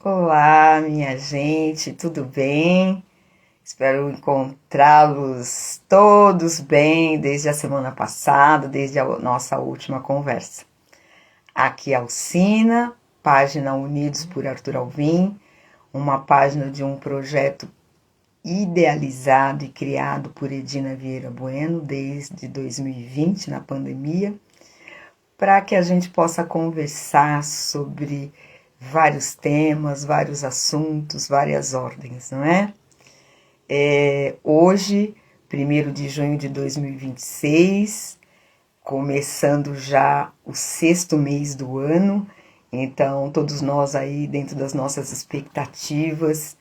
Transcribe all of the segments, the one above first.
Olá, minha gente, tudo bem? Espero encontrá-los todos bem desde a semana passada, desde a nossa última conversa. Aqui é Alcina, página Unidos por Arthur Alvim, uma página de um projeto idealizado e criado por Edina Vieira Bueno desde 2020, na pandemia, para que a gente possa conversar sobre vários temas, vários assuntos, várias ordens, não é? Hoje, 1º de junho de 2026, começando já o sexto mês do ano, então todos nós aí dentro das nossas expectativas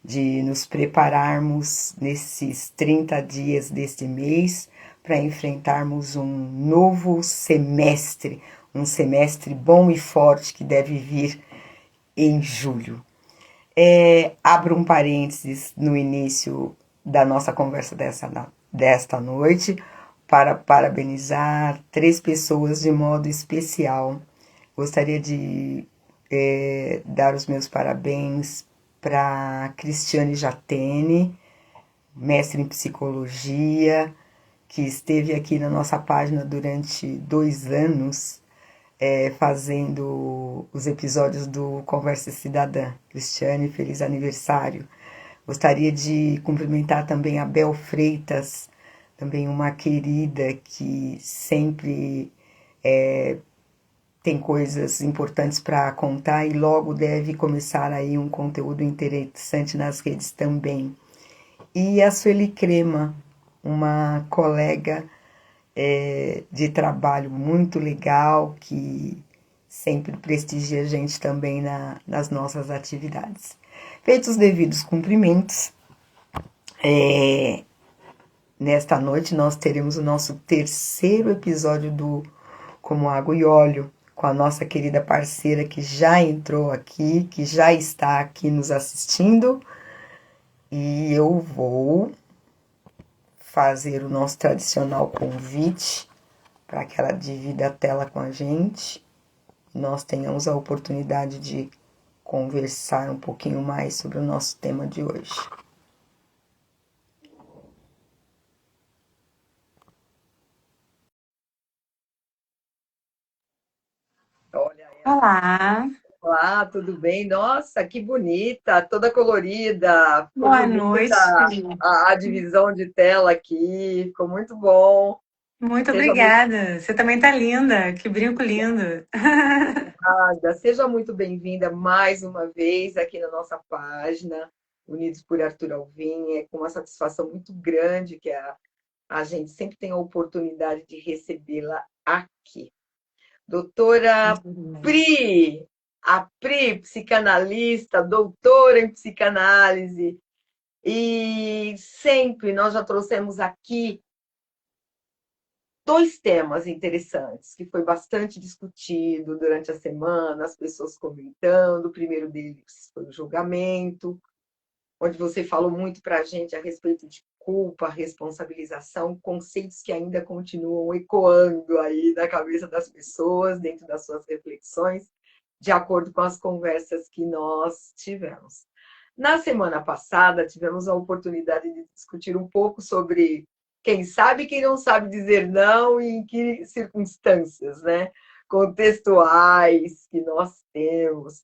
de nos prepararmos nesses 30 dias deste mês para enfrentarmos um novo semestre, um semestre bom e forte que deve vir em julho. Abro um parênteses no início da nossa conversa desta noite para parabenizar 3 pessoas de modo especial. Gostaria de dar os meus parabéns para Cristiane Jatene, mestre em psicologia, que esteve aqui na nossa página durante 2 anos, fazendo os episódios do Conversa Cidadã. Cristiane, feliz aniversário. Gostaria de cumprimentar também a Bel Freitas, também uma querida que sempre tem coisas importantes para contar e logo deve começar aí um conteúdo interessante nas redes também. E a Sueli Crema, uma colega de trabalho muito legal, que sempre prestigia a gente também nas nossas atividades. Feitos os devidos cumprimentos, nesta noite nós teremos o nosso terceiro episódio do Como Água e Óleo, com a nossa querida parceira que já entrou aqui, que já está aqui nos assistindo. E eu vou fazer o nosso tradicional convite para que ela divida a tela com a gente, nós tenhamos a oportunidade de conversar um pouquinho mais sobre o nosso tema de hoje. Olha ela. Olá, Olá, tudo bem? Nossa, que bonita, toda colorida. Ficou boa bonita noite. a divisão de tela aqui, ficou muito bom. Muito Seja muito obrigada. Você também tá linda. Que brinco lindo. obrigada, seja muito bem-vinda mais uma vez aqui na nossa página, Unidos por Arthur Alvim. É com uma satisfação muito grande que a gente sempre tem a oportunidade de recebê-la aqui. Doutora Pri, a Pri, psicanalista, doutora em psicanálise, e sempre nós já trouxemos aqui 2 temas interessantes, que foi bastante discutido durante a semana, as pessoas comentando. O primeiro deles foi o julgamento, onde você falou muito para a gente a respeito de culpa, responsabilização, conceitos que ainda continuam ecoando aí na cabeça das pessoas, dentro das suas reflexões, de acordo com as conversas que nós tivemos. Na semana passada, tivemos a oportunidade de discutir um pouco sobre quem sabe e quem não sabe dizer não e em que circunstâncias, né? Contextuais que nós temos.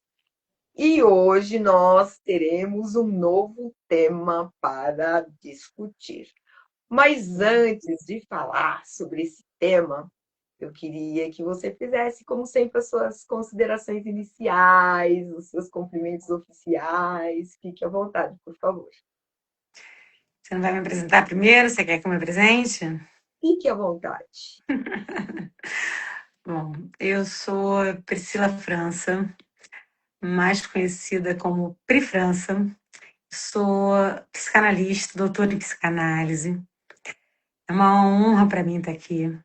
E hoje nós teremos um novo tema para discutir. Mas antes de falar sobre esse tema, eu queria que você fizesse, como sempre, as suas considerações iniciais, os seus cumprimentos oficiais. Fique à vontade, por favor. Você não vai me apresentar primeiro? Você quer que eu me apresente? Fique à vontade. Bom, eu sou Priscila França, mais conhecida como Pri França. Sou psicanalista, doutora em psicanálise. É uma honra para mim estar aqui.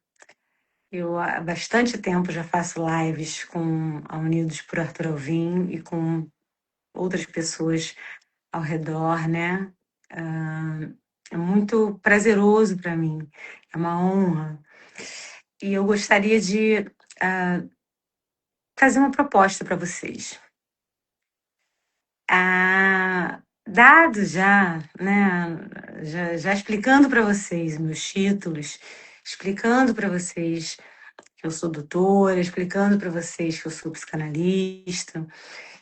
Eu há bastante tempo já faço lives com a Unidos por Arthur Alvim e com outras pessoas ao redor, né? É muito prazeroso para mim, é uma honra. E eu gostaria de ah, fazer uma proposta para vocês. dado já, né, já explicando para vocês meus títulos, explicando para vocês que eu sou doutora, explicando para vocês que eu sou psicanalista,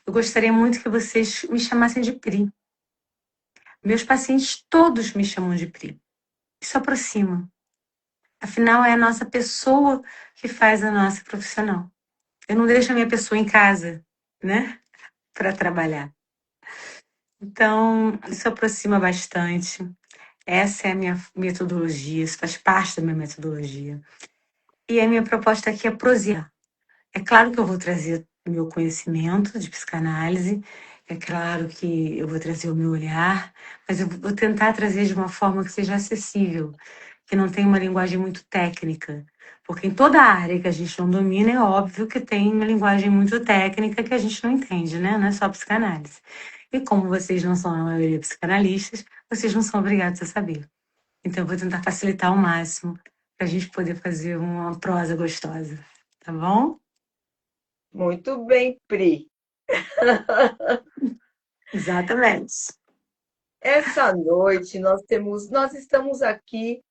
eu gostaria muito que vocês me chamassem de Pri. Meus pacientes todos me chamam de Pri. Isso aproxima. Afinal, é a nossa pessoa que faz a nossa profissional. Eu não deixo a minha pessoa em casa, né, para trabalhar. Então, isso aproxima bastante. Essa é a minha metodologia, isso faz parte da minha metodologia. E a minha proposta aqui é prosear. É claro que eu vou trazer o meu conhecimento de psicanálise, é claro que eu vou trazer o meu olhar, mas eu vou tentar trazer de uma forma que seja acessível, que não tenha uma linguagem muito técnica. Porque em toda área que a gente não domina, é óbvio que tem uma linguagem muito técnica que a gente não entende, né? Não é só psicanálise. E como vocês não são a maioria psicanalistas, vocês não são obrigados a saber. Então, eu vou tentar facilitar ao máximo para a gente poder fazer uma prosa gostosa, tá bom? Muito bem, Pri. Exatamente. Essa noite nós estamos aqui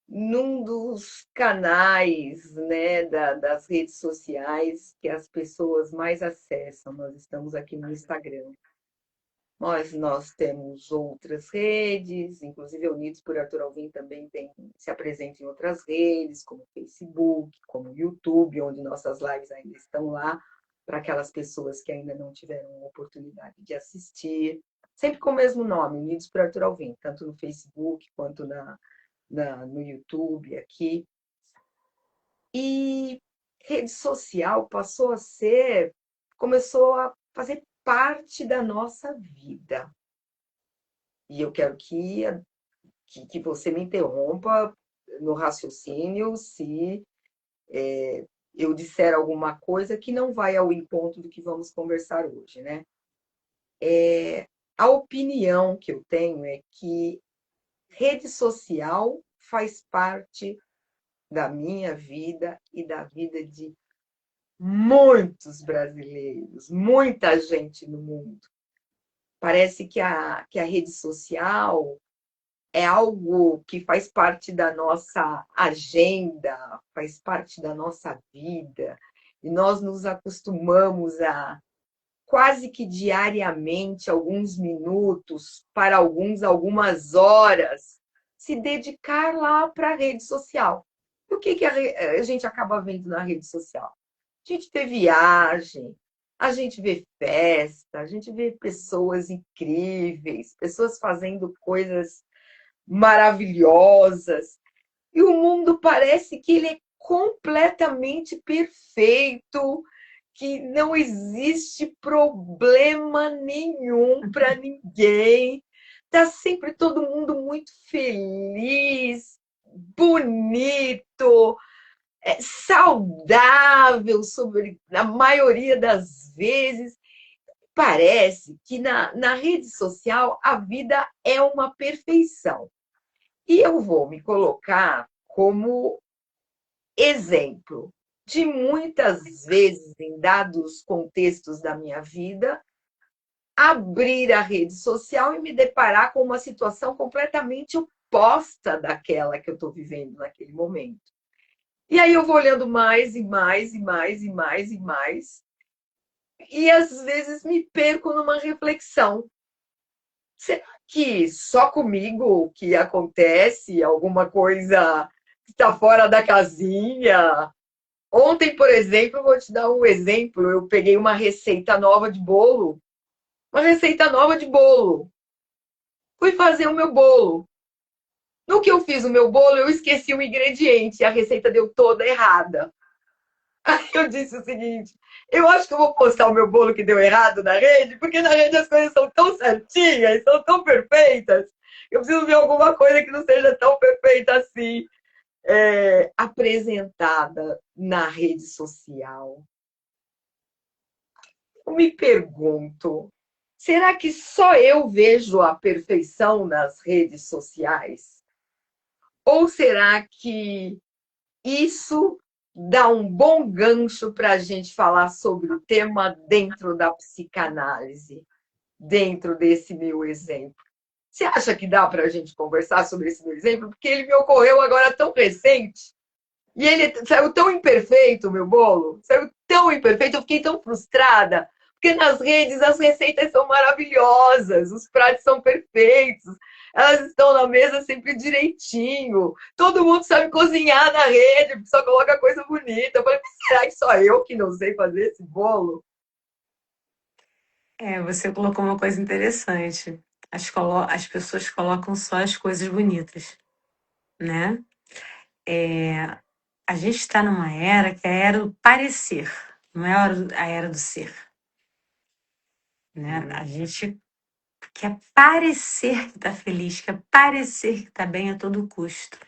num dos canais, né, das redes sociais que as pessoas mais acessam. Nós estamos aqui no Instagram. Nós temos outras redes, inclusive a Unidos por Arthur Alvim também se apresenta em outras redes, como Facebook, como YouTube, onde nossas lives ainda estão lá, para aquelas pessoas que ainda não tiveram a oportunidade de assistir. Sempre com o mesmo nome, Unidos por Arthur Alvim, tanto no Facebook quanto no YouTube aqui. E rede social começou a fazer parte da nossa vida. E eu quero que você me interrompa no raciocínio se eu disser alguma coisa que não vai ao encontro do que vamos conversar hoje, né? A opinião que eu tenho é que rede social faz parte da minha vida e da vida de muitos brasileiros, muita gente no mundo. Parece que a rede social é algo que faz parte da nossa agenda, faz parte da nossa vida, e nós nos acostumamos a quase que diariamente, alguns minutos, para alguns, algumas horas, se dedicar lá para a rede social. O que a gente acaba vendo na rede social? A gente vê viagem, a gente vê festa, a gente vê pessoas incríveis, pessoas fazendo coisas maravilhosas. E o mundo parece que ele é completamente perfeito, que não existe problema nenhum para ninguém. Está sempre todo mundo muito feliz, bonito, saudável sobre a maioria das vezes. Parece que na rede social a vida é uma perfeição. E eu vou me colocar como exemplo de muitas vezes, em dados contextos da minha vida, abrir a rede social e me deparar com uma situação completamente oposta daquela que eu estou vivendo naquele momento. E aí eu vou olhando mais e mais e mais e mais e mais, e às vezes me perco numa reflexão. Será que só comigo que acontece alguma coisa que está fora da casinha? Ontem, por exemplo, vou te dar um exemplo. Eu peguei uma receita nova de bolo. Uma receita nova de bolo. Fui fazer o meu bolo. No que eu fiz o meu bolo, eu esqueci o ingrediente. A receita deu toda errada. Aí eu disse o seguinte: eu acho que eu vou postar o meu bolo que deu errado na rede, porque na rede as coisas são tão certinhas, são tão perfeitas. Eu preciso ver alguma coisa que não seja tão perfeita assim, apresentada na rede social. Eu me pergunto, será que só eu vejo a perfeição nas redes sociais? Ou será que isso dá um bom gancho para a gente falar sobre o tema dentro da psicanálise? dentro desse meu exemplo. Você acha que dá para a gente conversar sobre esse meu exemplo? Porque ele me ocorreu agora tão recente. E ele saiu tão imperfeito, o meu bolo. Saiu tão imperfeito, eu fiquei tão frustrada. Porque nas redes as receitas são maravilhosas, os pratos são perfeitos, elas estão na mesa sempre direitinho. Todo mundo sabe cozinhar na rede, só coloca coisa bonita. Eu falei, mas será que só eu que não sei fazer esse bolo? Você colocou uma coisa interessante. As pessoas colocam só as coisas bonitas, né? É, a gente está numa era que é a era do parecer, não é a era do ser, né? A gente quer parecer que está feliz, quer parecer que está bem a todo custo.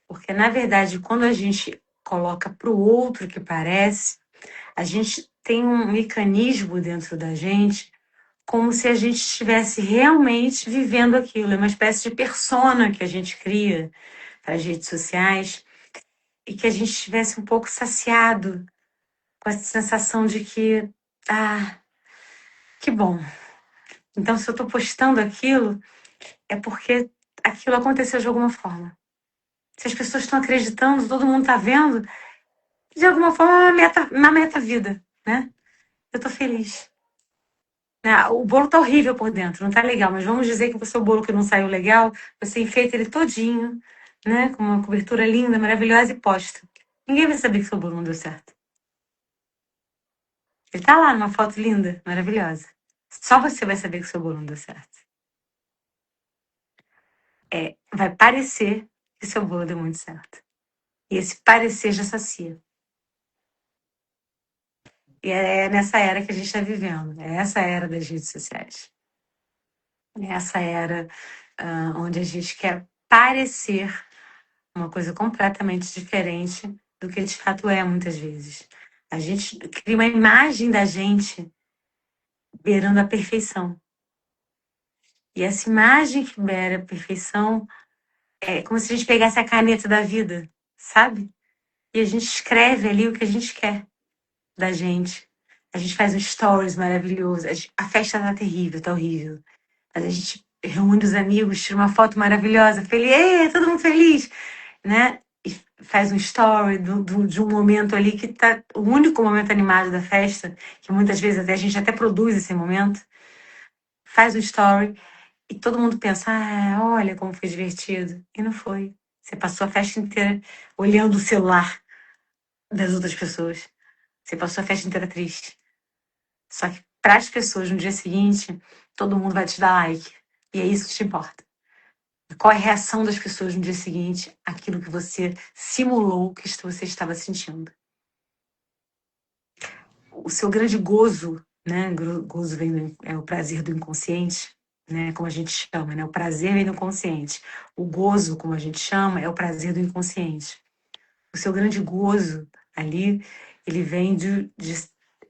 Porque, na verdade, quando a gente coloca para o outro que parece, a gente tem um mecanismo dentro da gente como se a gente estivesse realmente vivendo aquilo. É uma espécie de persona que a gente cria para as redes sociais e que a gente estivesse um pouco saciado com essa sensação de que, ah, que bom. Então, se eu estou postando aquilo, é porque aquilo aconteceu de alguma forma. Se as pessoas estão acreditando, todo mundo está vendo, de alguma forma é uma meta vida, né? Eu estou feliz. O bolo tá horrível por dentro, não tá legal, mas vamos dizer que o seu bolo que não saiu legal, você enfeita ele todinho, né? Com uma cobertura linda, maravilhosa e posta. Ninguém vai saber que seu bolo não deu certo. Ele tá lá numa foto linda, maravilhosa. Só você vai saber que seu bolo não deu certo. Vai parecer que seu bolo deu muito certo. E esse parecer já sacia. E é nessa era que a gente está vivendo. É essa era das redes sociais. É essa era onde a gente quer parecer uma coisa completamente diferente do que de fato é, muitas vezes. A gente cria uma imagem da gente beirando a perfeição. E essa imagem que beira a perfeição é como se a gente pegasse a caneta da vida, sabe? E a gente escreve ali o que a gente quer da gente. A gente faz um stories maravilhoso. A festa tá terrível, tá horrível. Mas a gente reúne os amigos, tira uma foto maravilhosa, feliz, todo mundo feliz, né? E faz um story de um momento ali que tá o único momento animado da festa, que muitas vezes a gente até produz esse momento, faz um story e todo mundo pensa, olha como foi divertido. E não foi. Você passou a festa inteira olhando o celular das outras pessoas. Você passou a festa inteira triste. Só que para as pessoas no dia seguinte, todo mundo vai te dar like. E é isso que te importa. Qual é a reação das pessoas no dia seguinte àquilo que você simulou que você estava sentindo? O seu grande gozo, né? Gozo é o prazer do inconsciente, né? Como a gente chama, né? O prazer vem do consciente. O gozo, como a gente chama, é o prazer do inconsciente. O seu grande gozo ali, ele vem de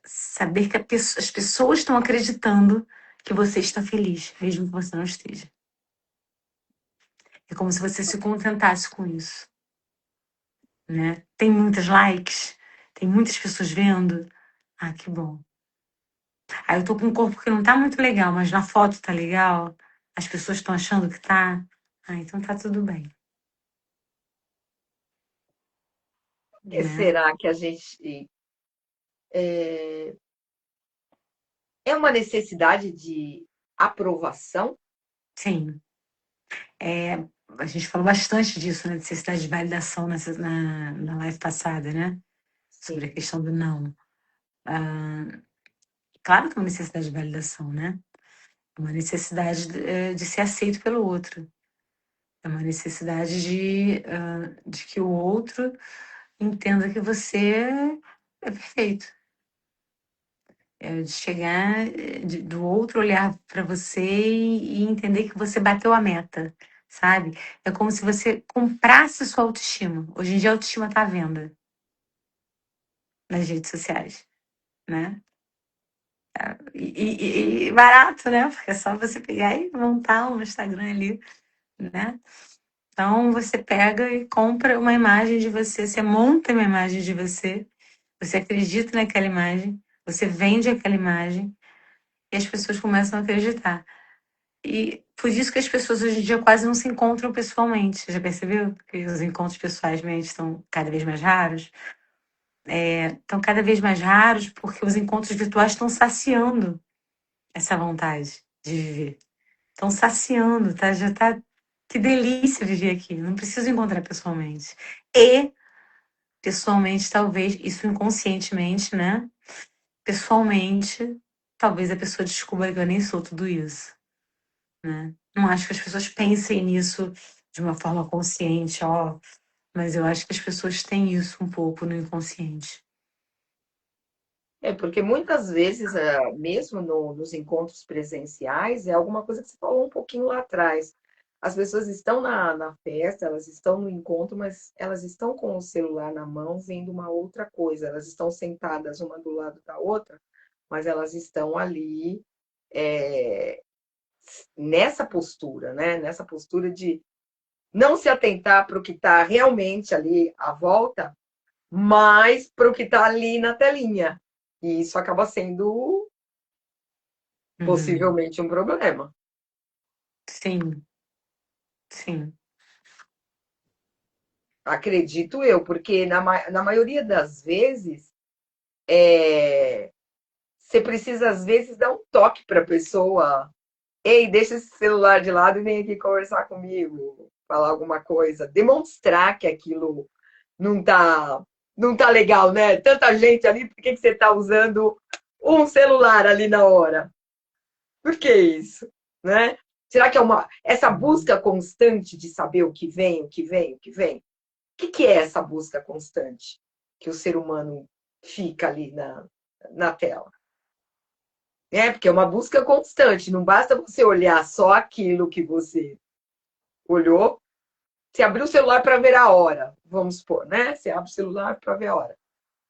saber que as pessoas estão acreditando que você está feliz, mesmo que você não esteja. É como se você se contentasse com isso, né? Tem muitos likes, tem muitas pessoas vendo. Que bom. Aí eu tô com um corpo que não tá muito legal, mas na foto tá legal. As pessoas estão achando que tá. Então tá tudo bem, Por que né? será que a gente é uma necessidade de aprovação? Sim. A gente falou bastante disso, né? Necessidade de validação na live passada, né? Sobre a Sim. questão do não. Claro que é uma necessidade de validação, né? É uma necessidade de ser aceito pelo outro. É uma necessidade de que o outro entenda que você é perfeito. De chegar, do outro olhar para você e entender que você bateu a meta, sabe? É como se você comprasse sua autoestima. Hoje em dia a autoestima está à venda nas redes sociais, né? E barato, né? Porque é só você pegar e montar um Instagram ali, né? Então você pega e compra uma imagem de você monta uma imagem de você acredita naquela imagem, você vende aquela imagem, e as pessoas começam a acreditar. E por isso que as pessoas hoje em dia quase não se encontram pessoalmente. Já percebeu que os encontros pessoais estão cada vez mais raros? Estão cada vez mais raros porque os encontros virtuais estão saciando essa vontade de viver. Estão saciando, tá? Já tá. Que delícia viver aqui. Não preciso encontrar pessoalmente. E, pessoalmente, talvez, isso inconscientemente, né? Pessoalmente, talvez a pessoa descubra que eu nem sou tudo isso, né? Não acho que as pessoas pensem nisso de uma forma consciente, ó, mas eu acho que as pessoas têm isso um pouco no inconsciente. Porque muitas vezes, mesmo nos encontros presenciais, é alguma coisa que você falou um pouquinho lá atrás. As pessoas estão na festa, elas estão no encontro, mas elas estão com o celular na mão, vendo uma outra coisa. Elas estão sentadas uma do lado da outra, mas elas estão ali é, nessa postura, né? Nessa postura de não se atentar para o que está realmente ali à volta, mas para o que está ali na telinha. E isso acaba sendo Uhum. possivelmente um problema. Sim, sim. Acredito eu, porque na maioria das vezes é, você precisa, às vezes, dar um toque para a pessoa. Ei, deixa esse celular de lado e vem aqui conversar comigo, falar alguma coisa. Demonstrar que aquilo não tá, não tá legal, né? Tanta gente ali, por que que você está usando um celular ali na hora? Por que isso? Né? Será que é essa busca constante de saber o que vem, o que vem, o que vem? O que é essa busca constante que o ser humano fica ali na tela? Porque é uma busca constante, não basta você olhar só aquilo que você olhou. Você abriu o celular para ver a hora, vamos supor, né? Você abre o celular para ver a hora.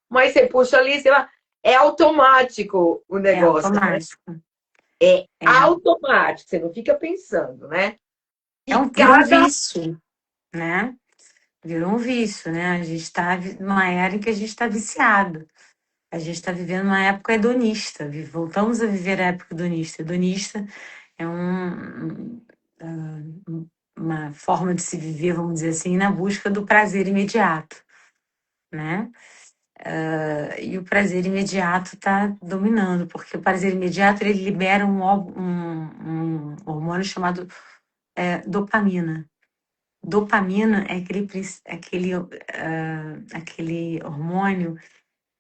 Mas você puxa ali, sei lá, é automático o É negócio, né? automático. É É, automático, você não fica pensando, né? E virou um cada. vício, né? Virou um vício, né? A gente está numa era em que a gente está viciado. A gente está vivendo uma época hedonista. Voltamos a viver a época hedonista. Hedonista é uma forma de se viver, vamos dizer assim, na busca do prazer imediato, né? E o prazer imediato está dominando, porque o prazer imediato ele libera um hormônio chamado dopamina. Dopamina é aquele hormônio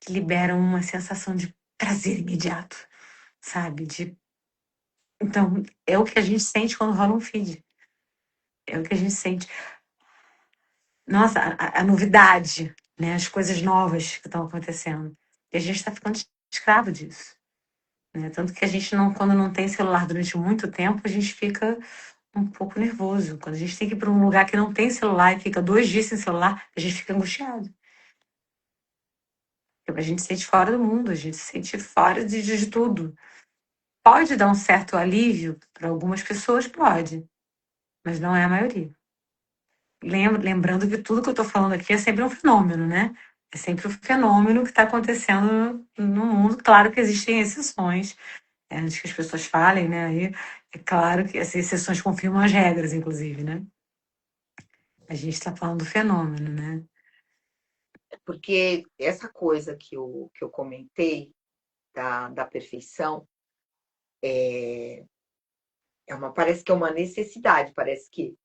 que libera uma sensação de prazer imediato, sabe? Então, é o que a gente sente quando rola um feed. É o que a gente sente. Nossa, a novidade, né? As coisas novas que estão acontecendo. E a gente está ficando escravo disso. Né? Tanto que a gente não, quando não tem celular durante muito tempo, a gente fica um pouco nervoso. Quando a gente tem que ir para um lugar que não tem celular e fica 2 dias sem celular, a gente fica angustiado. Porque a gente se sente fora do mundo, a gente se sente fora de tudo. Pode dar um certo alívio para algumas pessoas, pode, mas não é a maioria. Lembrando que tudo que eu estou falando aqui é sempre um fenômeno, né? É sempre um fenômeno que está acontecendo no mundo. Claro que existem exceções, antes que as pessoas falem, né? Aí é claro que essas exceções confirmam as regras, inclusive, né? A gente está falando do fenômeno, né? Porque essa coisa que eu comentei da perfeição parece que é uma necessidade, parece que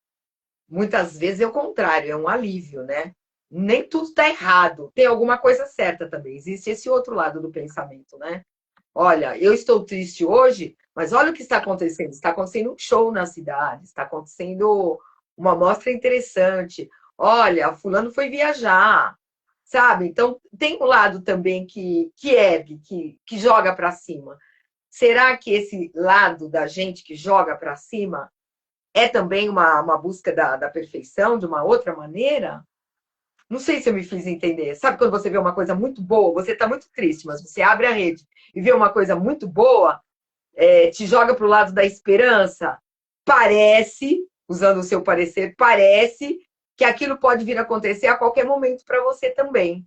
muitas vezes é o contrário, é um alívio, né? Nem tudo está errado, tem alguma coisa certa também. Existe esse outro lado do pensamento, né? Olha, eu estou triste hoje, mas olha o que está acontecendo. Está acontecendo um show na cidade, está acontecendo uma mostra interessante. Olha, fulano foi viajar, sabe? Então, tem um lado também que ergue, que joga para cima. Será que esse lado da gente que joga para cima é também uma busca da perfeição de uma outra maneira? Não sei se eu me fiz entender. Sabe quando você vê uma coisa muito boa, você está muito triste, mas você abre a rede e vê uma coisa muito boa, te joga para o lado da esperança? Parece, usando o seu parecer, parece que aquilo pode vir a acontecer a qualquer momento para você também,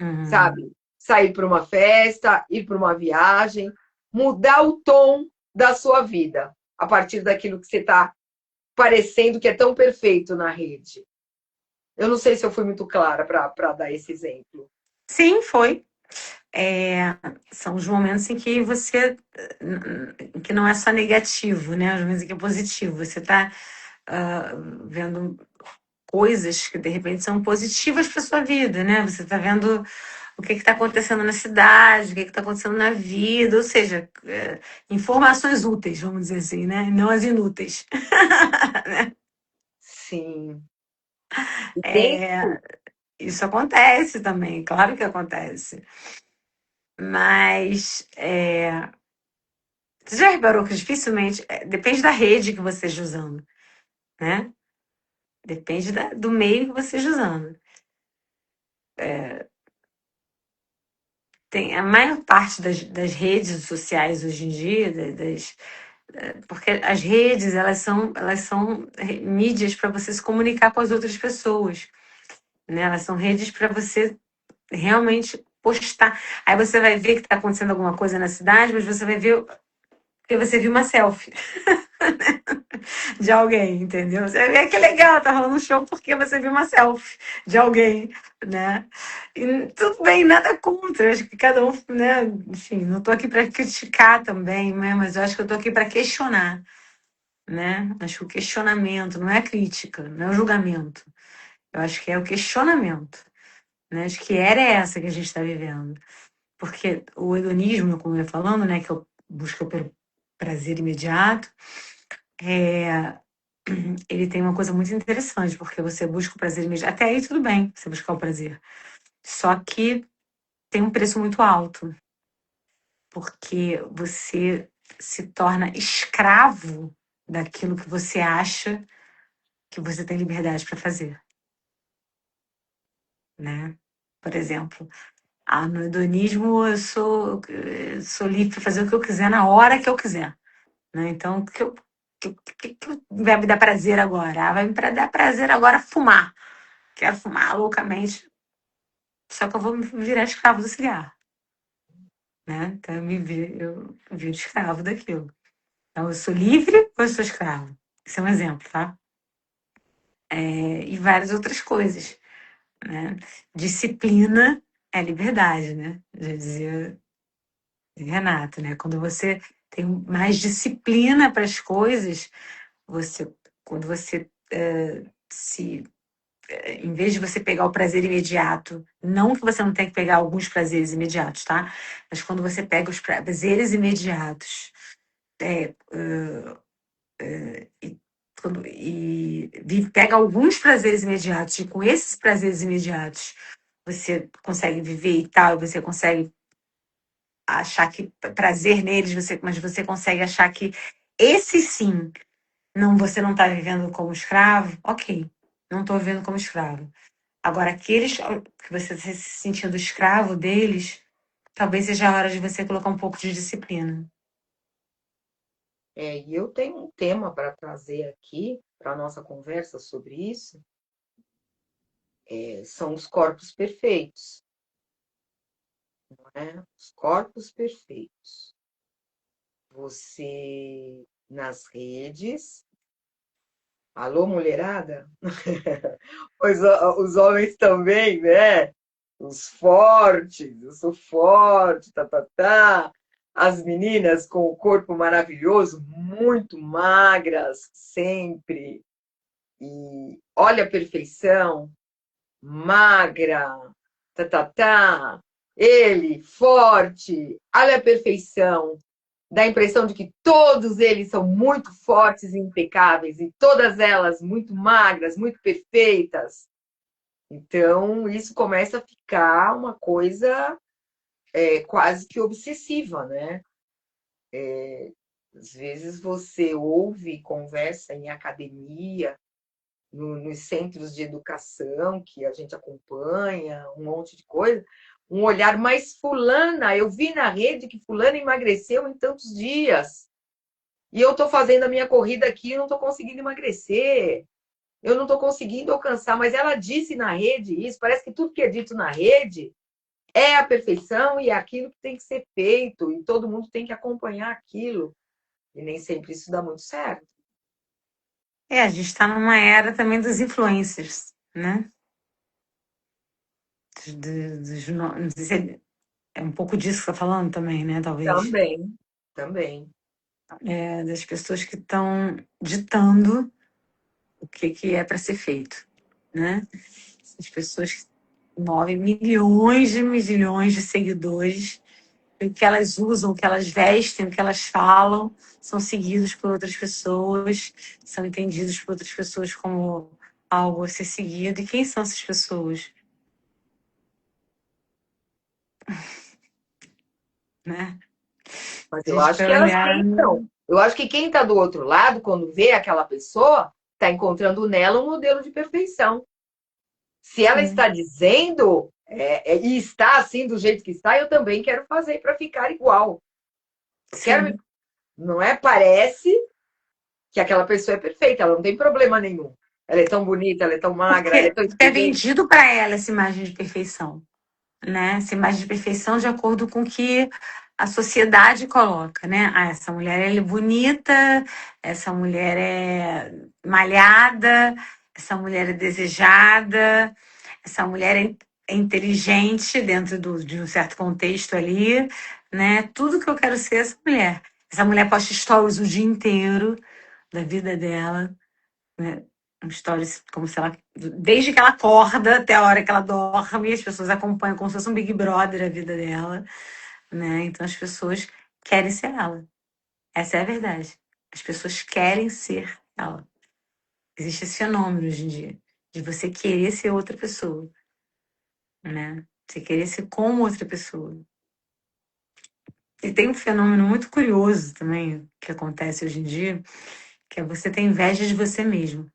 Uhum. sabe? Sair para uma festa, ir para uma viagem. mudar o tom da sua vida a partir daquilo que você está parecendo que é tão perfeito na rede. Eu não sei se eu fui muito clara para dar esse exemplo. Sim, foi. São os momentos em que você, que não é só negativo, né? Os momentos em que é positivo. Você está vendo coisas que de repente são positivas para sua vida, né? Você está vendo o que está acontecendo na cidade, o que está acontecendo na vida, ou seja, informações úteis, vamos dizer assim, né? Não as inúteis. Sim. E tem. É, isso acontece também, claro que acontece. Mas você já reparou que dificilmente. Depende da rede que você esteja usando, né? Depende do meio que você esteja usando. Tem a maior parte das redes sociais hoje em dia, porque as redes elas são mídias para você se comunicar com as outras pessoas, né? Elas são redes para você realmente postar. Aí você vai ver que está acontecendo alguma coisa na cidade, mas você vai ver porque você viu uma selfie de alguém, entendeu? Você vê que legal, tá rolando um show porque você viu uma selfie de alguém, né? E tudo bem, nada contra, acho que cada um, né? Enfim, não tô aqui para criticar também, né? Mas eu acho que eu tô aqui para questionar, né? Acho que o questionamento não é a crítica, não é o julgamento. Eu acho que é o questionamento, né? Acho que era essa que a gente está vivendo. Porque o hedonismo, como eu ia falando, né? Que eu busco pelo prazer imediato, é, ele tem uma coisa muito interessante, porque você busca o prazer imediato. Até aí tudo bem, você buscar o prazer. Só que tem um preço muito alto, porque você se torna escravo daquilo que você acha que você tem liberdade para fazer, né? Por exemplo, no hedonismo eu sou livre para fazer o que eu quiser na hora que eu quiser, né? Então, o que vai me dar prazer agora? Vai me dar prazer agora fumar. Quero fumar loucamente, só que eu vou me virar escravo do cigarro, né? Então eu viro escravo daquilo. Então eu sou livre ou eu sou escravo? Esse é um exemplo, tá? E várias outras coisas, né? Disciplina é liberdade, né? Já dizia Renato, né? Quando você tem mais disciplina para as coisas, quando você se em vez de você pegar o prazer imediato, não que você não tenha que pegar alguns prazeres imediatos, tá? Mas quando você pega os prazeres imediatos e, pega alguns prazeres imediatos e com esses prazeres imediatos você consegue viver e tal, você consegue achar que prazer neles, mas você consegue achar que esse sim, você não está vivendo como escravo, ok, não estou vivendo como escravo. Agora, aqueles que você está se sentindo escravo deles, talvez seja a hora de você colocar um pouco de disciplina. E eu tenho um tema para trazer aqui para a nossa conversa sobre isso. São os corpos perfeitos, né? Os corpos perfeitos. Você, nas redes, alô, mulherada? Os homens também, né? Os fortes, eu sou forte, tá, tá, tá. As meninas com o corpo maravilhoso, muito magras, sempre. E olha a perfeição, magra, tá, tá, tá. Ele, forte, olha a perfeição. Dá a impressão de que todos eles são muito fortes e impecáveis, e todas elas muito magras, muito perfeitas. Então, isso começa a ficar uma coisa quase que obsessiva, né? Às vezes você ouve, conversa em academia, nos centros de educação que a gente acompanha, um monte de coisa, um olhar mais fulana. Eu vi na rede que fulana emagreceu em tantos dias. E eu estou fazendo a minha corrida aqui e não estou conseguindo emagrecer. Eu não estou conseguindo alcançar. Mas ela disse na rede isso. Parece que tudo que é dito na rede é a perfeição e é aquilo que tem que ser feito, e todo mundo tem que acompanhar aquilo. E nem sempre isso dá muito certo. A gente está numa era também dos influencers, né? Não sei se é um pouco disso que você está falando também, né? Talvez. Também, também. Das pessoas que estão ditando o que é para ser feito, né? As pessoas que movem milhões de seguidores, o que elas usam, o que elas vestem, o que elas falam, são seguidos por outras pessoas, são entendidos por outras pessoas como algo a ser seguido. E quem são essas pessoas? Né? Mas A eu gente acho vai que elas olhar. têm, então. Eu acho que quem está do outro lado, quando vê aquela pessoa, está encontrando nela um modelo de perfeição. Se ela Sim. está dizendo e está assim do jeito que está, eu também quero fazer para ficar igual. Eu quero, Sim. não é? Parece que aquela pessoa é perfeita, ela não tem problema nenhum. Ela é tão bonita, ela é tão magra, ela é Porque tão é inteligente. vendido para ela essa imagem de perfeição, né? Essa imagem de perfeição de acordo com o que a sociedade coloca, né? Ah, essa mulher ela é bonita, essa mulher é malhada, essa mulher é desejada, essa mulher é inteligente dentro de um certo contexto ali, né? Tudo que eu quero ser é essa mulher. Essa mulher posta stories o dia inteiro da vida dela, né? Stories como se ela, desde que ela acorda até a hora que ela dorme, as pessoas acompanham como se fosse um Big Brother a vida dela, né? Então as pessoas querem ser ela. Essa é a verdade. As pessoas querem ser ela. Existe esse fenômeno hoje em dia de você querer ser outra pessoa, né? Você querer ser como outra pessoa. E tem um fenômeno muito curioso também que acontece hoje em dia, que é você ter inveja de você mesmo.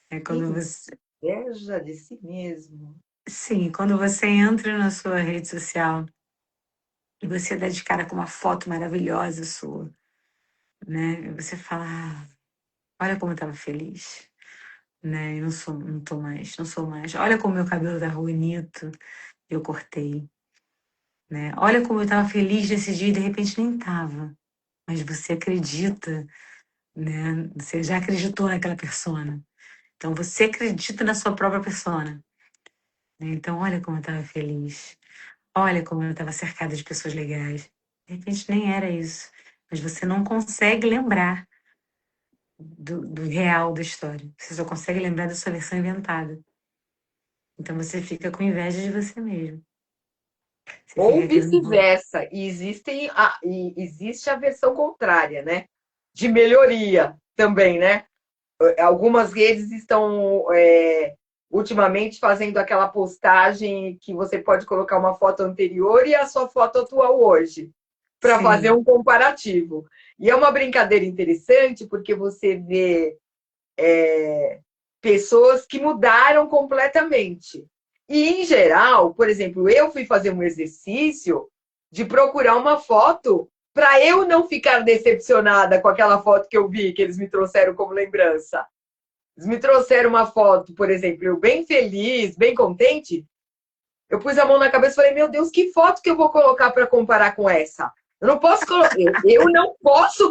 É quando você Inveja de si mesmo. Sim, quando você entra na sua rede social e você dá de cara com uma foto maravilhosa sua, né? E você fala, olha como eu tava feliz, né? E não tô mais, não sou mais. Olha como meu cabelo tá bonito, eu cortei, né? Olha como eu tava feliz nesse dia e de repente nem tava. Mas você acredita, né? Você já acreditou naquela persona. Então você acredita na sua própria persona, né? Então olha como eu tava feliz. Olha como eu estava cercada de pessoas legais. De repente nem era isso. Mas você não consegue lembrar do real da história. Você só consegue lembrar da sua versão inventada. Então você fica com inveja de você mesmo. Você Ou fica querendo. vice-versa. E existe a versão contrária, né? De melhoria também, né? Algumas redes estão ultimamente fazendo aquela postagem que você pode colocar uma foto anterior e a sua foto atual hoje, para fazer Sim, um comparativo. E é uma brincadeira interessante porque você vê pessoas que mudaram completamente. E, em geral, por exemplo, eu fui fazer um exercício de procurar uma foto para eu não ficar decepcionada com aquela foto que eu vi, que eles me trouxeram como lembrança. Eles me trouxeram uma foto, por exemplo, eu bem feliz, bem contente. Eu pus a mão na cabeça e falei, meu Deus, que foto que eu vou colocar para comparar com essa? Eu não posso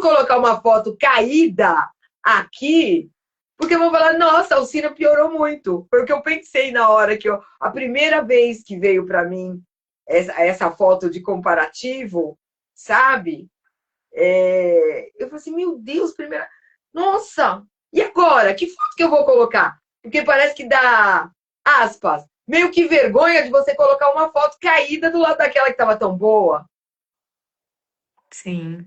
colocar uma foto caída aqui, porque vão falar, nossa, a Alcina piorou muito. Foi o que eu pensei na hora que a primeira vez que veio para mim essa foto de comparativo, sabe? Eu falei assim, meu Deus, primeira. Nossa! E agora? Que foto que eu vou colocar? Porque parece que dá, aspas, meio que vergonha de você colocar uma foto caída do lado daquela que estava tão boa. sim.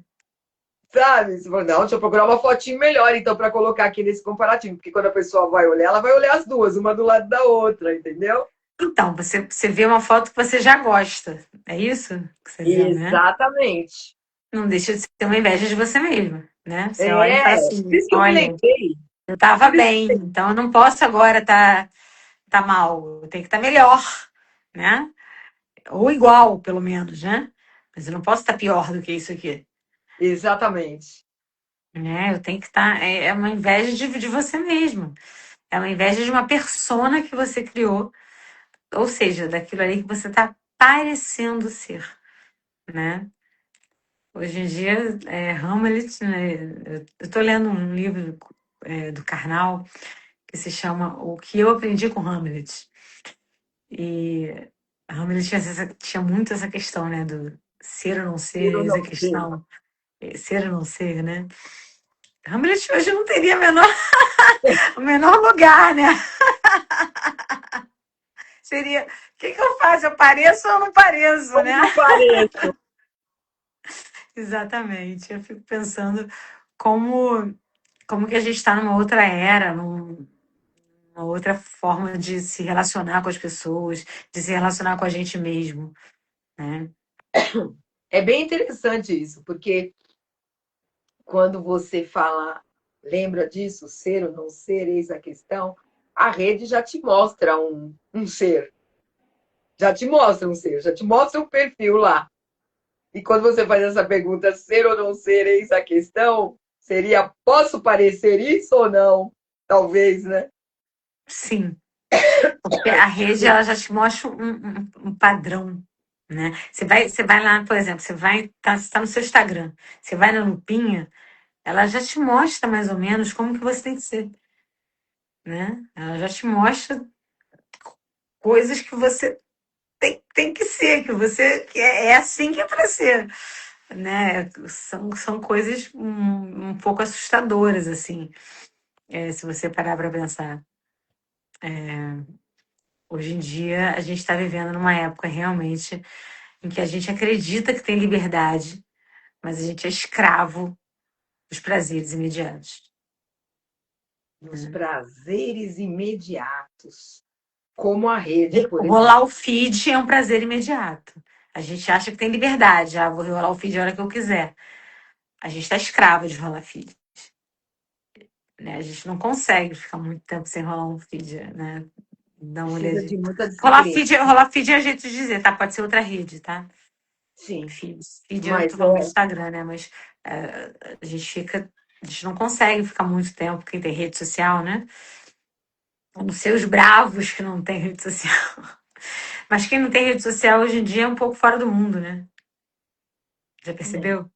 Sabe? Você fala, não, deixa eu procurar uma fotinho melhor, então, para colocar aqui nesse comparativo. Porque quando a pessoa vai olhar, ela vai olhar as duas, uma do lado da outra, entendeu? Então, você vê uma foto que você já gosta. É isso que você está dizendo, né? Exatamente. Não deixa de ser uma inveja de você mesma, né? Você olha e fala Por assim, isso que eu me olha, lembrei. eu estava Por isso bem, então eu não posso agora tá mal, tem que estar melhor, né? Ou igual, pelo menos, né? Mas eu não posso estar pior do que isso aqui, exatamente. né? Eu tenho que estar. É uma inveja de você mesmo. É uma inveja de uma persona que você criou ou seja, daquilo ali que você está parecendo ser, né? Hoje em dia, Hamlet, né? Eu estou lendo um livro do Karnal que se chama O que eu aprendi com Hamlet. E Hamlet tinha muito essa questão, né? Do ser ou não Ser ser, ou essa não ser. questão, ser ou não ser, né? Hamlet hoje não teria o menor lugar, né? Seria, o que eu faço? Eu pareço ou não pareço, Ou né? não pareço. Exatamente. Eu fico pensando como, como que a gente está numa outra era, numa outra forma de se relacionar com as pessoas, de se relacionar com a gente mesmo, né? É bem interessante isso, porque quando você fala, lembra disso, ser ou não ser, eis a questão, a rede já te mostra um ser, já te mostra um ser, já te mostra um perfil lá. E quando você faz essa pergunta, ser ou não ser, eis a questão, seria, posso parecer isso ou não? Talvez, né? Sim, porque a rede ela já te mostra um padrão, né? Você vai lá, por exemplo, você tá no seu Instagram, você vai na lupinha, ela já te mostra mais ou menos como que você tem que ser, né? Ela já te mostra coisas que você tem que ser, que é assim que é para ser, né? São coisas um pouco assustadoras, assim, se você parar para pensar. Hoje em dia, a gente está vivendo numa época realmente em que a gente acredita que tem liberdade, mas a gente é escravo dos prazeres imediatos. Nos Né? prazeres imediatos, como a rede, por Rolar exemplo. o feed é um prazer imediato. A gente acha que tem liberdade. Ah, vou rolar o feed a hora que eu quiser. A gente está escravo de rolar feed. Né? A gente não consegue ficar muito tempo sem rolar um feed, né? Dá uma Precisa olhadinha. de muita disciplina. Rolar feed é a jeito de dizer, tá? Pode ser outra rede, tá? Sim, Feed eu tô mas falando do Instagram, né? Mas a gente fica. A gente não consegue ficar muito tempo, quem tem rede social, né? A não ser os bravos que não têm rede social. Mas quem não tem rede social hoje em dia é um pouco fora do mundo, né? Já percebeu?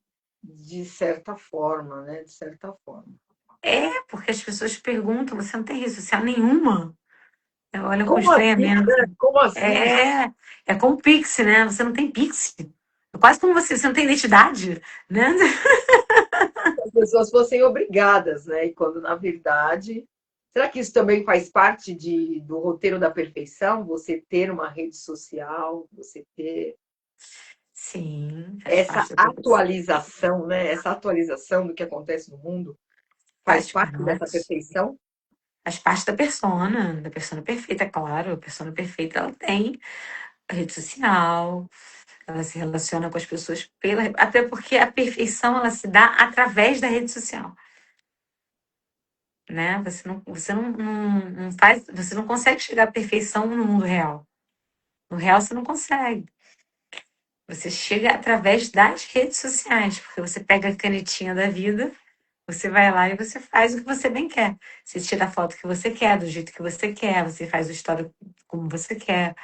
de certa forma, né? De certa forma. É, porque as pessoas perguntam, você não tem rede social nenhuma? Olha com Como assim, estranhamento. né? Como assim? É, é como o Pix, né? Você não tem Pix. É quase como você não tem identidade, né? As pessoas fossem obrigadas, né? E quando, na verdade, será que isso também faz parte do roteiro da perfeição? Você ter uma rede social, você ter Sim, faz essa parte da perfeição. atualização, né? Essa atualização do que acontece no mundo faz Faz parte dessa parte. perfeição? Faz parte da persona perfeita, claro. A persona perfeita, ela tem rede social, ela se relaciona com as pessoas até porque a perfeição ela se dá através da rede social, né? Não faz, você não consegue chegar à perfeição no mundo real. No real você não consegue. Você chega através das redes sociais, porque você pega a canetinha da vida, você vai lá e você faz o que você bem quer. Você tira a foto que você quer, do jeito que você quer, você faz o story como você quer.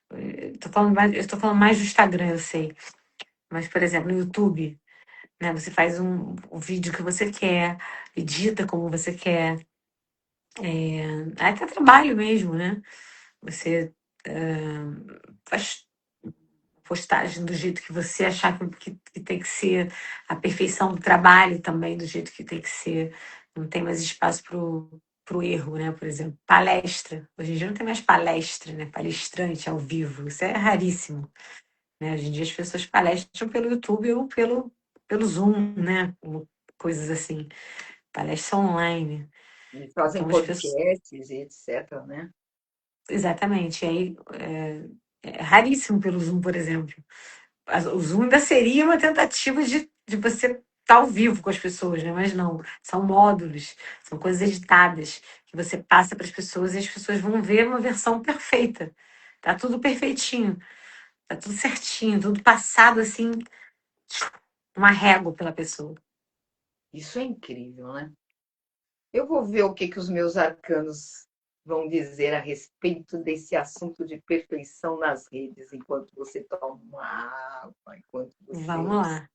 Eu tô falando mais do Instagram, eu sei. Mas, por exemplo, no YouTube, né? Você faz um vídeo que você quer, edita como você quer. É até trabalho mesmo, né? Você faz postagem do jeito que você achar que tem que ser, a perfeição do trabalho também do jeito que tem que ser. Não tem mais espaço pro erro, né? Por exemplo, palestra. Hoje em dia não tem mais palestra, né? Palestrante ao vivo. Isso é raríssimo. Né? Hoje em dia as pessoas palestram pelo YouTube ou pelo Zoom, né? Coisas assim. Palestra online. E fazem Então as pessoas. podcasts e etc, né? Exatamente. E aí é raríssimo pelo Zoom, por exemplo. O Zoom ainda seria uma tentativa de você estar ao vivo com as pessoas, né? Mas não, são módulos, são coisas editadas que você passa para as pessoas e as pessoas vão ver uma versão perfeita. Tá tudo perfeitinho, tá tudo certinho, tudo passado assim, uma régua pela pessoa. Isso é incrível, né? Eu vou ver o que os meus arcanos vão dizer a respeito desse assunto de perfeição nas redes, enquanto você toma uma água, enquanto você Vamos lá.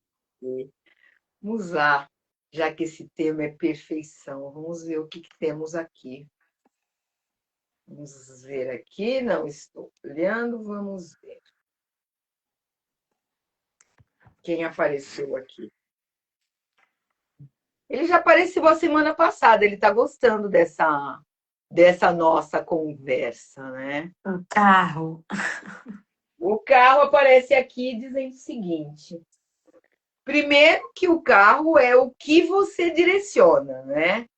vamos lá, já que esse tema é perfeição, vamos ver o que temos aqui. Vamos ver aqui, não estou olhando, vamos ver. Quem apareceu aqui? Ele já apareceu a semana passada, ele está gostando dessa nossa conversa, né? O carro. O carro aparece aqui dizendo o seguinte: primeiro que o carro é o que você direciona, né?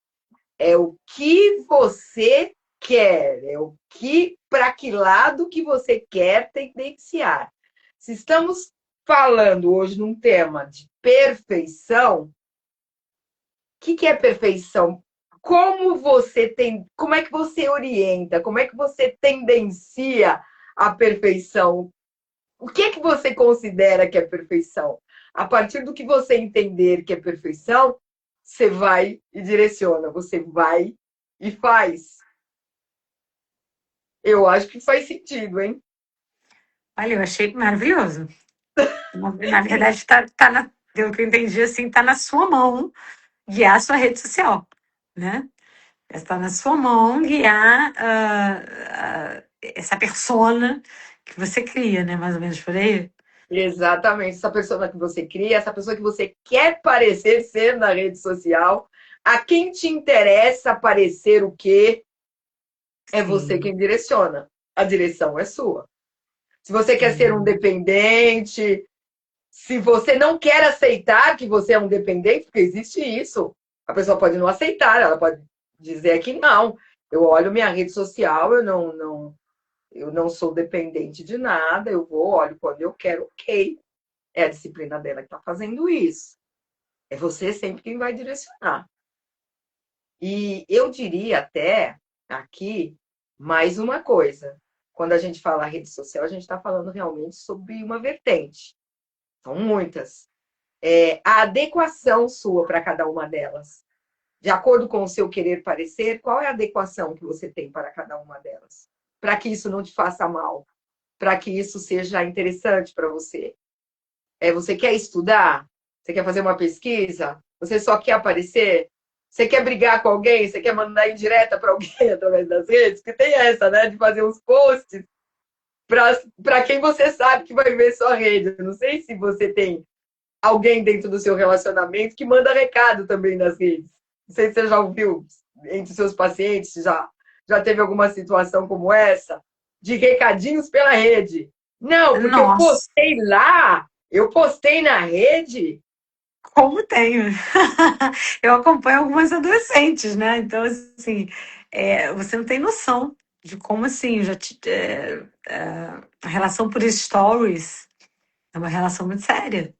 É o que você quer, é o que para que lado que você quer tendenciar. Se estamos falando hoje num tema de perfeição, o que é perfeição? Como é que você orienta, como é que você tendencia a perfeição? O que é que você considera que é perfeição? A partir do que você entender que é perfeição, você vai e direciona, você vai e faz. Eu acho que faz sentido, hein? Olha, eu achei maravilhoso. Na verdade, pelo que eu entendi, assim, tá na sua mão guiar a sua rede social, né? Está na sua mão guiar essa persona que você cria, né? Mais ou menos por aí. Exatamente. Essa pessoa que você cria, essa pessoa que você quer parecer ser na rede social, a quem te interessa parecer o quê, é você Sim, quem direciona. A direção é sua. Se você quer ser um sim, dependente, se você não quer aceitar que você é um dependente, porque existe isso, a pessoa pode não aceitar, ela pode dizer que não. Eu olho minha rede social, eu não sou dependente de nada, eu vou, olho quando eu quero, ok. É a disciplina dela que está fazendo isso. É você sempre quem vai direcionar. E eu diria até aqui mais uma coisa. Quando a gente fala rede social, a gente está falando realmente sobre uma vertente. São muitas. A adequação sua para cada uma delas. De acordo com o seu querer parecer, qual é a adequação que você tem para cada uma delas? Para que isso não te faça mal, para que isso seja interessante para você. Você quer estudar? Você quer fazer uma pesquisa? Você só quer aparecer? Você quer brigar com alguém? Você quer mandar indireta para alguém através das redes? Que tem essa, né? De fazer uns posts para quem você sabe que vai ver sua rede. Eu não sei se você tem alguém dentro do seu relacionamento que manda recado também nas redes. Não sei se você já ouviu entre seus pacientes, já teve alguma situação como essa, de recadinhos pela rede. Não, porque nossa, eu postei na rede. como tenho. Eu acompanho algumas adolescentes, né? Então, assim, você não tem noção de como, assim, a relação por stories é uma relação muito séria.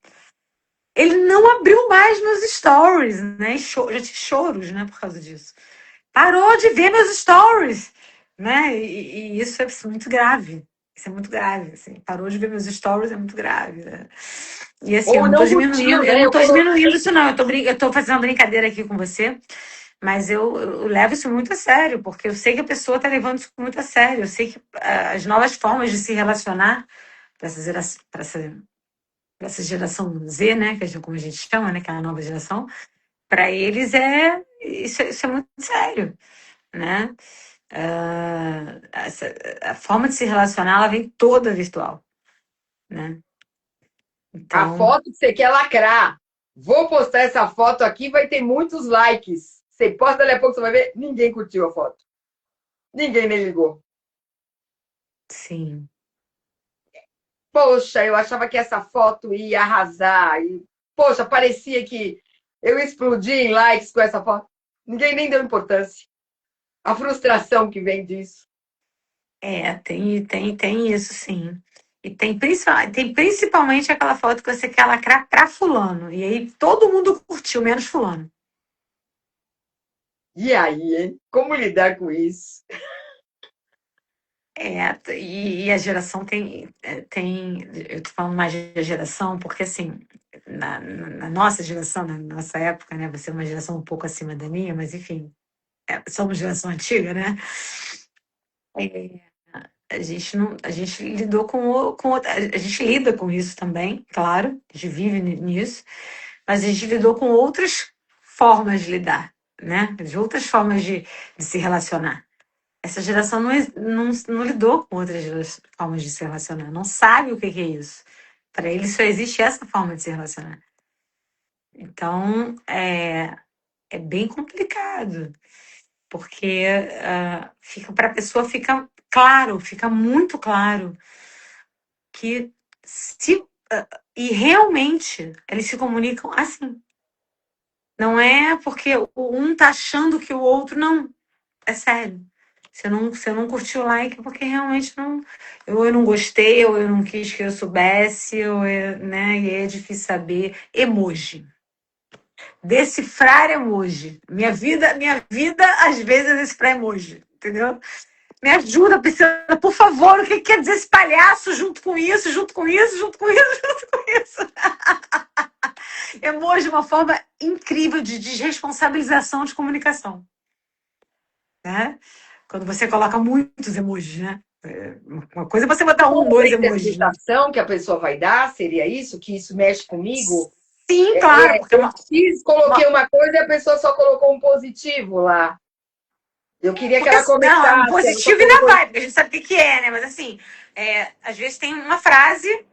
Ele não abriu mais meus stories, né? Já tive choros, né, por causa disso. Parou de ver meus stories, né? E isso é muito grave. Isso é muito grave, assim. Parou de ver meus stories é muito grave, né? E assim, Ou não curtiu, eu né? não Eu tô coloquei. diminuindo isso, não. Eu tô fazendo uma brincadeira aqui com você, mas eu levo isso muito a sério, porque eu sei que a pessoa tá levando isso muito a sério. Eu sei que as novas formas de se relacionar para essa geração Z, né? Que como a gente chama, né? Que é a nova geração, para eles isso é muito sério, né? A forma de se relacionar ela vem toda virtual, né? A Então, foto que você quer lacrar. Vou postar essa foto aqui, vai ter muitos likes. Você posta, daqui a pouco você vai ver, ninguém curtiu a foto. Ninguém nem ligou. sim. Poxa, eu achava que essa foto ia arrasar. E, poxa, parecia que eu explodi em likes com essa foto. Ninguém nem deu importância. A frustração que vem disso. Tem isso sim. E tem principalmente aquela foto que você quer lacrar pra fulano. E aí todo mundo curtiu, menos fulano. E aí, hein? Como lidar com isso? E a geração tem. Eu tô falando mais da geração, porque assim, na nossa geração, na nossa época, né? Você é uma geração um pouco acima da minha, mas enfim, somos geração antiga, né? É, a gente lidou a gente lida com isso também, claro, a gente vive nisso, mas a gente lidou com outras formas de lidar, né? De outras formas de se relacionar. Essa geração não lidou com outras formas de se relacionar, não sabe o que é isso. Para eles só existe essa forma de se relacionar. Então, é bem complicado, porque fica para a pessoa fica claro, fica muito claro que se e realmente eles se comunicam assim. Não é porque o um tá achando que o outro não. É sério. Se eu não curti o like, é porque realmente não. Eu não gostei, ou eu não quis que eu soubesse, né? E é difícil saber. Emoji. Decifrar emoji. Minha vida, às vezes, é decifrar emoji. Entendeu? Me ajuda, Priscila, por favor. O que quer dizer esse palhaço junto com isso, junto com isso, junto com isso, junto com isso? Emoji é uma forma incrível de desresponsabilização de comunicação, né? Quando você coloca muitos emojis, né? Uma coisa é você botar um, Como a dois emojis, né? interpretação que a pessoa vai dar, seria isso? Que isso mexe comigo? Sim, claro, porque Eu fiz, coloquei uma- uma coisa e a pessoa só colocou um positivo lá. Eu queria que porque ela não, é um comentasse, ela só positivo e na colocou. vibe, porque a gente sabe o que é, né? Mas assim, às vezes tem uma frase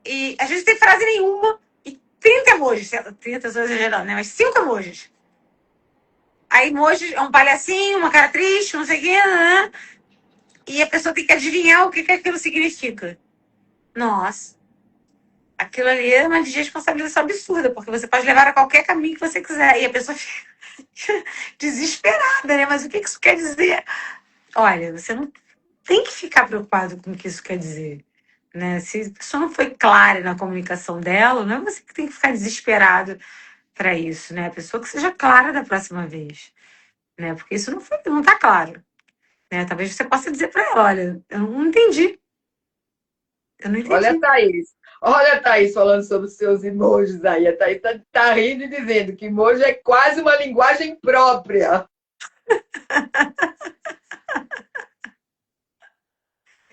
e às vezes tem frase nenhuma e 30 emojis, 30 estou exagerando, né? Mas 5 emojis. Aí emoji é um palhacinho, uma cara triste, não sei o quê, né? E a pessoa tem que adivinhar o que aquilo significa. Nossa, aquilo ali é uma desresponsabilização absurda, porque você pode levar a qualquer caminho que você quiser. E a pessoa fica desesperada, né? Mas o que isso quer dizer? Olha, você não tem que ficar preocupado com o que isso quer dizer. Né? Se a pessoa não foi clara na comunicação dela, não é você que tem que ficar desesperado para isso, né? A pessoa que seja clara da próxima vez, né? Porque isso não está claro, né? Talvez você possa dizer para ela, olha, eu não entendi, eu não Olha a entendi. Thaís. Olha a Thaís falando sobre os seus emojis aí. A Thaís tá rindo e dizendo que emoji é quase uma linguagem própria.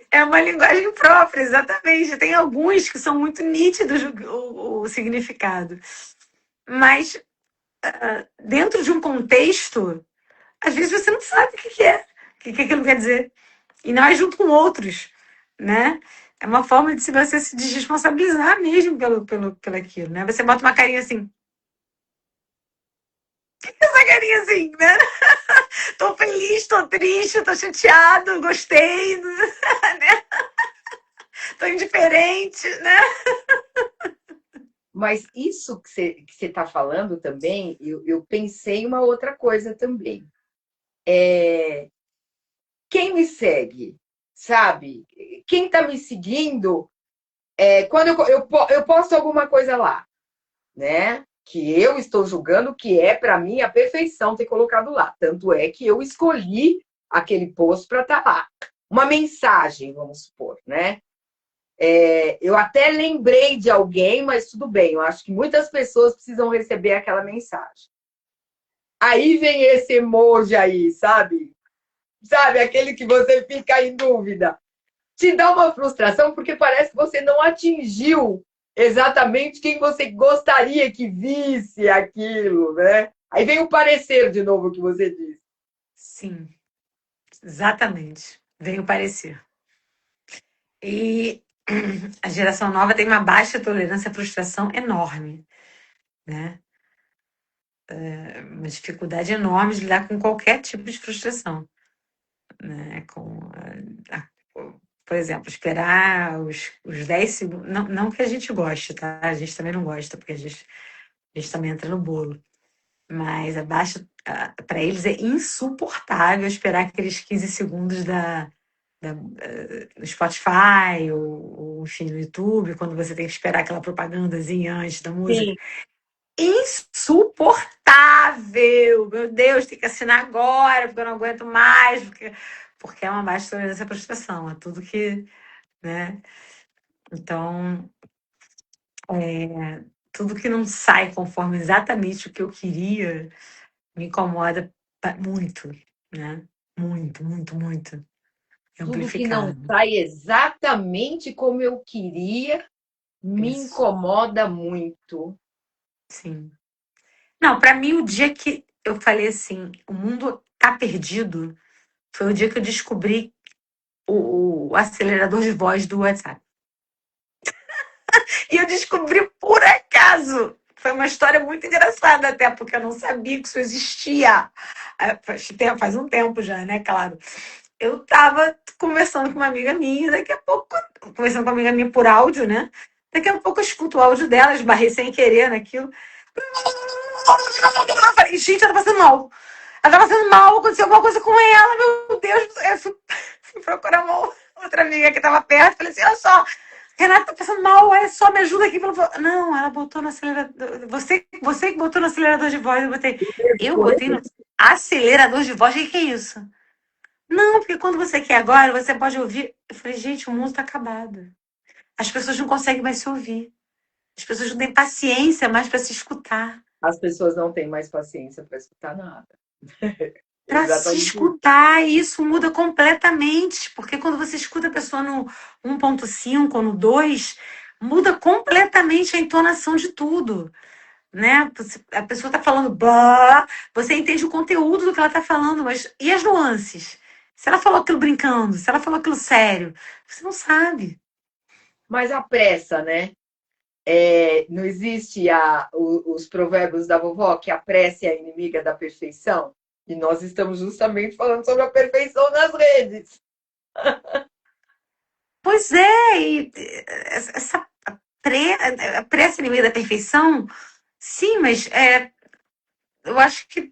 É uma linguagem própria, exatamente. Tem alguns que são muito nítidos o significado. Mas dentro de um contexto, às vezes você não sabe o que é, o que aquilo quer dizer. E não é junto com outros, né? É uma forma de você se desresponsabilizar mesmo pelo aquilo, né? Você bota uma carinha assim, essa carinha assim, né? Tô feliz, tô triste, tô chateado, gostei, né? Tô indiferente, né? Mas isso que você está falando também, eu pensei uma outra coisa também. Quem me segue, sabe? Quem está me seguindo, quando eu posto alguma coisa lá, né? Que eu estou julgando que é, para mim, a perfeição ter colocado lá. Tanto é que eu escolhi aquele post para estar lá. Uma mensagem, vamos supor, né? Eu até lembrei de alguém, mas tudo bem. Eu acho que muitas pessoas precisam receber aquela mensagem. Aí vem esse emoji aí, sabe? Sabe, aquele que você fica em dúvida. Te dá uma frustração porque parece que você não atingiu exatamente quem você gostaria que visse aquilo, né? Aí vem o parecer de novo que você disse. Sim, exatamente. Veio parecer. E a geração nova tem uma baixa tolerância à frustração enorme, né? Uma dificuldade enorme de lidar com qualquer tipo de frustração, né? Por exemplo, esperar os 10 segundos. Não, não que a gente goste, tá? A gente também não gosta, porque a gente também entra no bolo. Mas abaixo, para eles é insuportável esperar aqueles 15 segundos no Spotify ou, enfim, no YouTube, quando você tem que esperar aquela propagandazinha antes da música. Sim. Insuportável! Meu Deus, tem que assinar agora, porque eu não aguento mais, porque é uma baixa tolerância à frustração, é tudo que, né? Então, tudo que não sai conforme exatamente o que eu queria me incomoda muito, né? Muito, muito, muito. Tudo que não amplificado. sai exatamente como eu queria me Isso, incomoda muito. sim. Não, para mim, o dia que eu falei assim, o mundo tá perdido, foi o dia que eu descobri o acelerador de voz do WhatsApp. E eu descobri por acaso. Foi uma história muito engraçada até, porque eu não sabia que isso existia. Faz um tempo já, né? Claro. Eu tava conversando com uma amiga minha, daqui a pouco, conversando com uma amiga minha por áudio, né? Daqui a pouco eu escuto o áudio dela, esbarrei sem querer naquilo. Eu falei, gente, ela tá passando mal. Ela tá passando mal, aconteceu alguma coisa com ela, meu Deus. Eu fui procurar uma outra amiga que tava perto, falei assim, olha só, Renata tá passando mal, olha só, me ajuda aqui. Ela falou, não, ela botou no acelerador. Você que botou no acelerador de voz, eu botei. Eu botei no acelerador de voz, o que é isso? Não, porque quando você quer agora, você pode ouvir. Eu falei, gente, o mundo tá acabado. As pessoas não conseguem mais se ouvir. As pessoas não têm paciência mais para se escutar. As pessoas não têm mais paciência para escutar nada. Para se Exatamente isso. escutar, e isso muda completamente. Porque quando você escuta a pessoa no 1.5 ou no 2, muda completamente a entonação de tudo. Né? A pessoa está falando blá, você entende o conteúdo do que ela está falando, mas e as nuances? Se ela falou aquilo brincando, se ela falou aquilo sério, você não sabe. Mas a pressa, né? Não existe os provérbios da vovó que a pressa é a inimiga da perfeição? E nós estamos justamente falando sobre a perfeição nas redes. Pois é, e essa pressa inimiga da perfeição, sim, mas eu acho que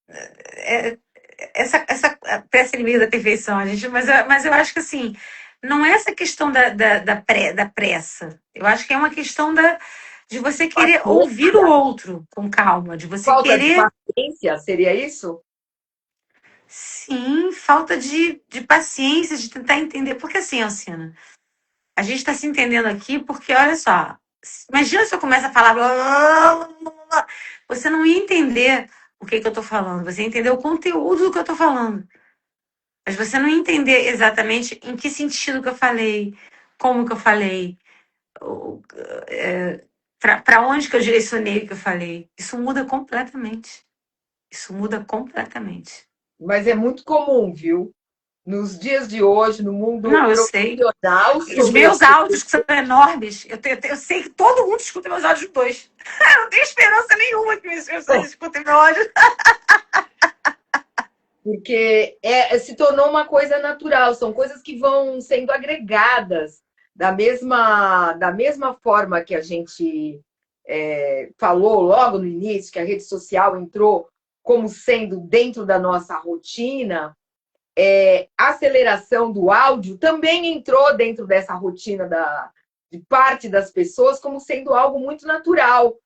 é, essa pressa inimiga da perfeição, a gente, mas eu acho que assim, não é essa questão da pressa. Eu acho que é uma questão de você querer ouvir o Paciência, outro com calma, de você falta de querer, paciência, seria isso? sim, falta de paciência, de tentar entender. Porque assim, Alcina, a gente está se entendendo aqui porque, olha só, imagina se eu começo a falar, blá, blá, blá, blá, você não ia entender o que eu estou falando, você ia entender o conteúdo do que eu estou falando. Mas você não ia entender exatamente em que sentido que eu falei, como que eu falei, para onde que eu direcionei o que eu falei. Isso muda completamente. Isso muda completamente. Mas é muito comum, viu? Nos dias de hoje, no mundo Não, eu sei. profissional, Os meus sobretudo, áudios, que são enormes, eu sei que todo mundo escuta meus áudios dois. Eu não tenho esperança nenhuma que as pessoas escutem meu áudio. porque se tornou uma coisa natural, são coisas que vão sendo agregadas da mesma forma que a gente falou logo no início, que a rede social entrou como sendo dentro da nossa rotina, a aceleração do áudio também entrou dentro dessa rotina de parte das pessoas como sendo algo muito natural.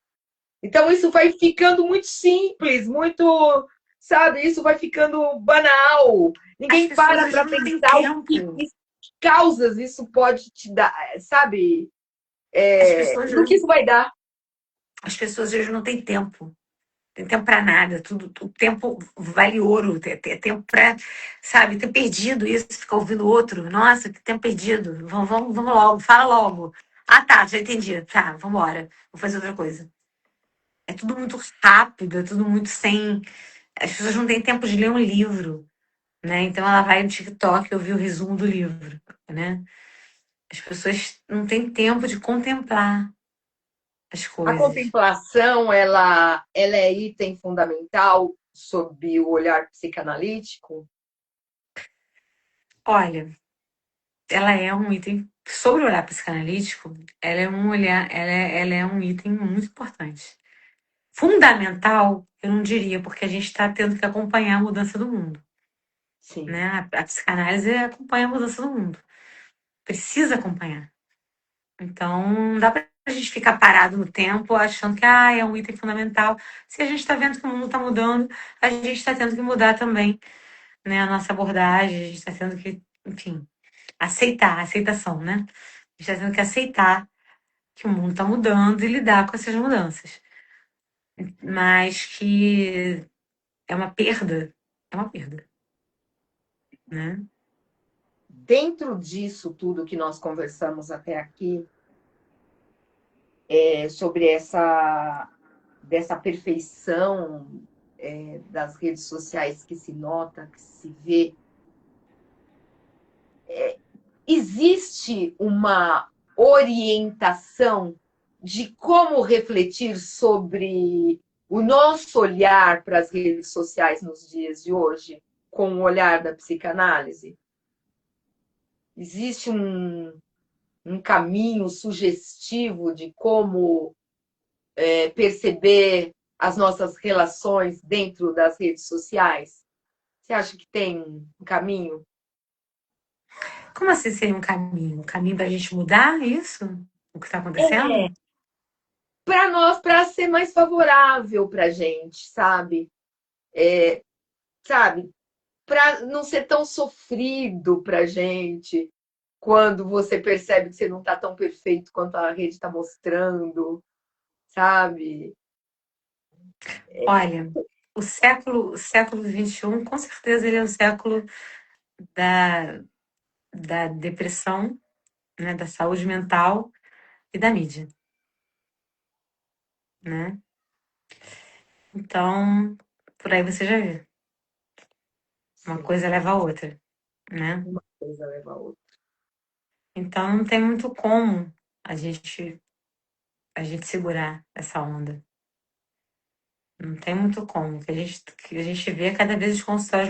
Então, isso vai ficando muito simples, muito, sabe? Isso vai ficando banal. As Ninguém pessoas para hoje para não têm pensar tempo. que causas isso pode te dar, sabe? As pessoas Do que hoje, isso vai dar. as pessoas hoje não têm tempo. Tem tempo para nada, tudo, o tempo vale ouro, tem tempo para, sabe, ter perdido isso, ficar ouvindo o outro. Nossa, que tempo perdido. Vamos logo, fala logo. Ah, tá, já entendi. Tá, vamos embora. Vou fazer outra coisa. É tudo muito rápido, é tudo muito sem. As pessoas não têm tempo de ler um livro, né? Então ela vai no TikTok ouvir o resumo do livro, né? As pessoas não têm tempo de contemplar as A coisas. contemplação, ela é item fundamental sob o olhar psicanalítico. Olha, ela é um item, sobre o olhar psicanalítico, ela é um olhar, ela é um item muito importante. Fundamental, eu não diria, porque a gente está tendo que acompanhar a mudança do mundo, Sim. né? A psicanálise acompanha a mudança do mundo. Precisa acompanhar. Então, não dá para a gente ficar parado no tempo achando que é um item fundamental. Se a gente está vendo que o mundo está mudando, a gente está tendo que mudar também, né? A nossa abordagem, a gente está tendo que, enfim, aceitar, aceitação, né? A gente está tendo que aceitar que o mundo está mudando e lidar com essas mudanças. Mas que é uma perda, né? dentro disso tudo que nós conversamos até aqui, sobre dessa perfeição das redes sociais que se nota, que se vê, existe uma orientação de como refletir sobre o nosso olhar para as redes sociais nos dias de hoje, com o olhar da psicanálise? Existe um caminho sugestivo de como perceber as nossas relações dentro das redes sociais? Você acha que tem um caminho? Como assim seria um caminho? Um caminho para a gente mudar isso? O que está acontecendo? Para nós, para ser mais favorável para a gente, sabe? Sabe? Para não ser tão sofrido para a gente quando você percebe que você não está tão perfeito quanto a rede está mostrando, sabe? Olha, o século XXI, com certeza, ele é o século da, da depressão, né, da saúde mental e da mídia, né? Então, por aí você já vê. Uma Sim, coisa leva a outra, né? uma coisa leva a outra. Então, não tem muito como a gente, a gente segurar essa onda. Não tem muito como. O que a gente vê é cada vez os consultórios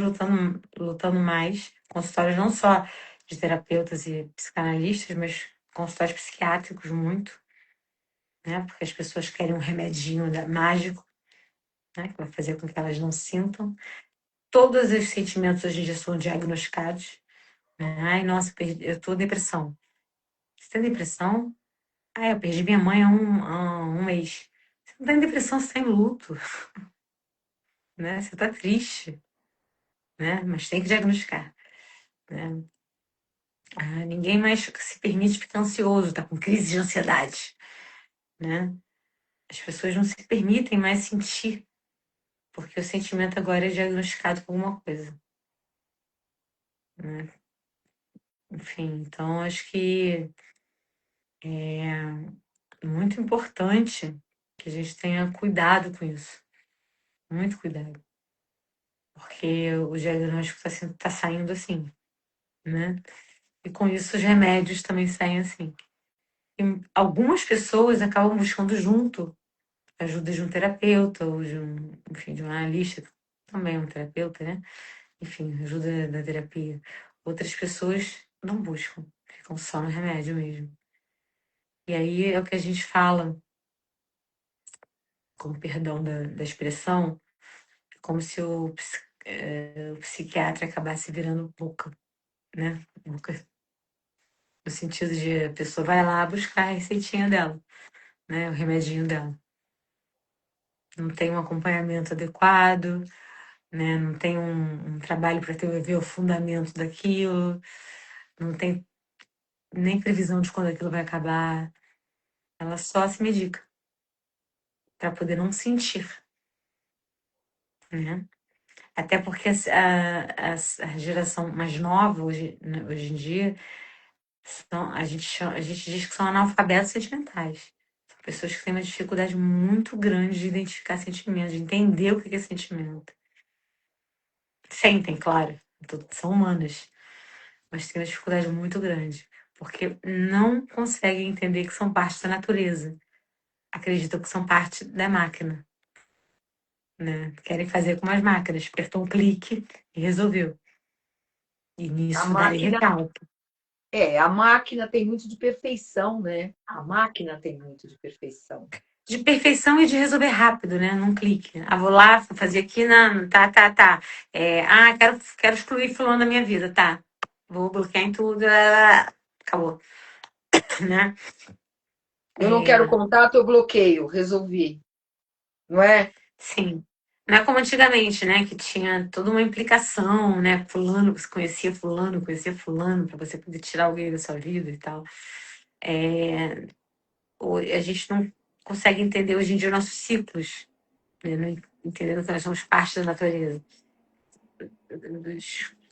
lutando mais. Consultórios não só de terapeutas e psicanalistas, mas consultórios psiquiátricos muito, né? Porque as pessoas querem um remedinho mágico, né? Que vai fazer com que elas não sintam. Todos os sentimentos hoje em dia são diagnosticados, né? Ai, nossa, eu tô com depressão. Você tem depressão? Ah, eu perdi minha mãe há um mês. Você não tá em depressão, você tá em luto, né? Você tá triste, né? Mas tem que diagnosticar, né? Ah, ninguém mais se permite ficar ansioso, tá com crise de ansiedade, né? As pessoas não se permitem mais sentir, porque o sentimento agora é diagnosticado com alguma coisa, né? Enfim, então acho que é muito importante que a gente tenha cuidado com isso, muito cuidado, porque o diagnóstico tá saindo assim, né? E com isso os remédios também saem assim. E algumas pessoas acabam buscando junto ajuda de um terapeuta ou enfim, de um analista, também um terapeuta, né? Enfim, ajuda da terapia. Outras pessoas não buscam, ficam só no remédio mesmo. E aí é o que a gente fala, com perdão da expressão, como se o psiquiatra acabasse virando boca, né? Boca, no sentido de a pessoa vai lá buscar a receitinha dela, né? O remedinho dela. Não tem um acompanhamento adequado, né? Não tem um trabalho para ver o fundamento daquilo, não tem nem previsão de quando aquilo vai acabar. Ela só se medica para poder não sentir, né? Até porque a geração mais nova hoje, né, hoje em dia a gente diz que são analfabetos sentimentais. São pessoas que têm uma dificuldade muito grande de identificar sentimentos, de entender o que é sentimento. Sentem, claro, são humanas, mas têm uma dificuldade muito grande, porque não conseguem entender que são parte da natureza. Acreditam que são parte da máquina, né? Querem fazer como as máquinas, apertou um clique e resolveu. E A nisso daí máquina, recalque. a máquina tem muito de perfeição, né? A máquina tem muito de perfeição. De perfeição e de resolver rápido, né? Num clique. Ah, vou lá fazer aqui na. Tá. Quero excluir fulano da minha vida, tá. Vou bloquear em tudo. Acabou, né? Eu não quero É, contato, eu bloqueio, resolvi, não é? sim. Não é como antigamente, né? Que tinha toda uma implicação, né? Fulano, você conhecia fulano, para você poder tirar alguém da sua vida e tal. É, a gente não consegue entender hoje em dia nossos ciclos, né? Não entendendo que nós somos parte da natureza.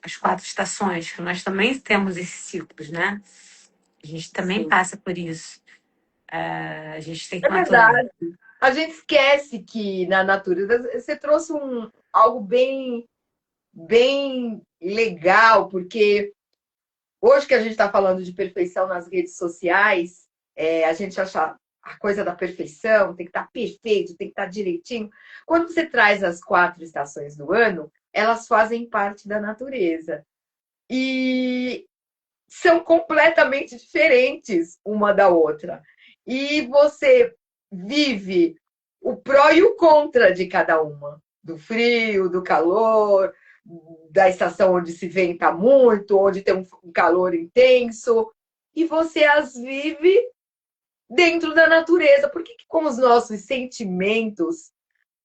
as 4 estações, que nós também temos esses ciclos, né? A gente também Sim. passa por isso. A gente tem que É maturar. verdade. A gente esquece que na natureza você trouxe algo bem legal, porque hoje que a gente está falando de perfeição nas redes sociais, a gente acha a coisa da perfeição, tem que estar perfeito, tem que estar direitinho. Quando você traz as 4 estações do ano, elas fazem parte da natureza. E são completamente diferentes uma da outra. E você vive o pró e o contra de cada uma, do frio, do calor, da estação onde se venta muito, onde tem um calor intenso, e você as vive dentro da natureza. Por que, com os nossos sentimentos,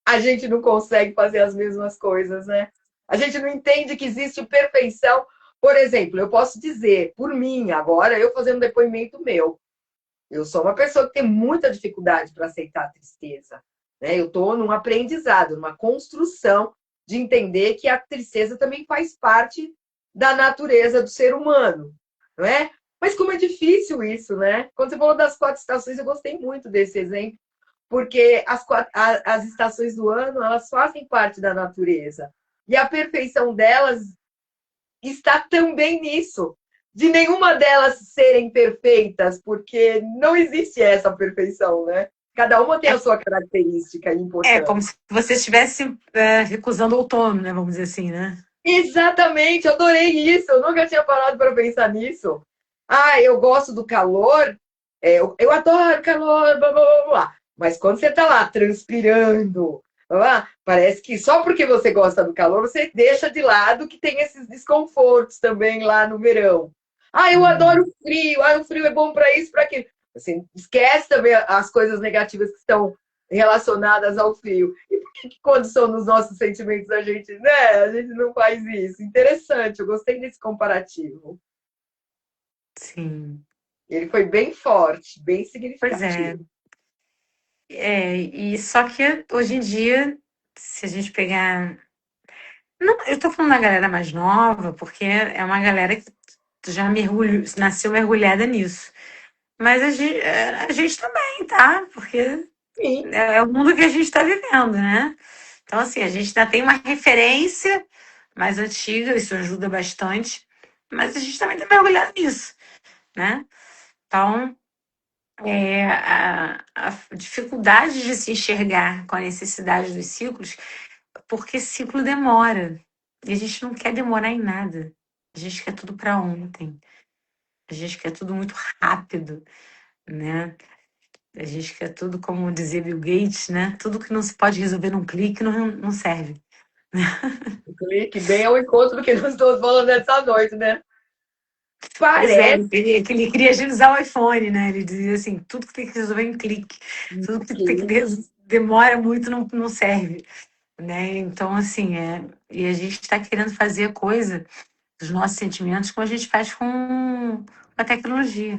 a gente não consegue fazer as mesmas coisas, né? A gente não entende que existe perfeição. Por exemplo, eu posso dizer, por mim, agora, eu fazendo um depoimento meu, eu sou uma pessoa que tem muita dificuldade para aceitar a tristeza. Né? Eu estou num aprendizado, numa construção de entender que a tristeza também faz parte da natureza do ser humano, não é? Mas como é difícil isso, né? Quando você falou das 4 estações, eu gostei muito desse exemplo, porque as estações do ano, elas fazem parte da natureza. E a perfeição delas está também nisso, de nenhuma delas serem perfeitas, porque não existe essa perfeição, né? Cada uma tem a sua característica e Como importância. se você estivesse recusando o outono, né? Vamos dizer assim, né? Exatamente, eu adorei isso. Eu nunca tinha parado para pensar nisso. Ah, eu gosto do calor, eu adoro calor, blá, blá, blá, blá. Mas quando você está lá transpirando, blá, blá, parece que só porque você gosta do calor, você deixa de lado que tem esses desconfortos também lá no verão. Ah, eu adoro Uhum. o frio, o frio é bom para isso, para aquilo. Você esquece também as coisas negativas que estão relacionadas ao frio. E que quando são nos nossos sentimentos a gente não faz isso? Interessante, eu gostei desse comparativo. Sim. Ele foi bem forte, bem Pois é. significativo. E só que hoje em dia, se a gente pegar. Não, eu tô falando da galera mais nova, porque é uma galera que já nasceu mergulhada nisso. Mas a gente também, tá? Porque Sim, é o mundo que a gente está vivendo, né? Então, assim, a gente ainda tem uma referência mais antiga, isso ajuda bastante, mas a gente também está mergulhado nisso, né? Então, a dificuldade de se enxergar com a necessidade dos ciclos, porque ciclo demora. E a gente não quer demorar em nada. A gente quer tudo para ontem. A gente quer tudo muito rápido, né? A gente quer tudo, como dizia Bill Gates, né? Tudo que não se pode resolver num clique não serve. o clique bem ao encontro do que nós estamos falando essa noite, né? Pois é, Parece ele queria agilizar o iPhone, né? Ele dizia assim, tudo que tem que resolver em clique, tudo que tem que que demora muito não serve, né? Então, assim, e a gente está querendo fazer coisa dos nossos sentimentos como a gente faz com a tecnologia,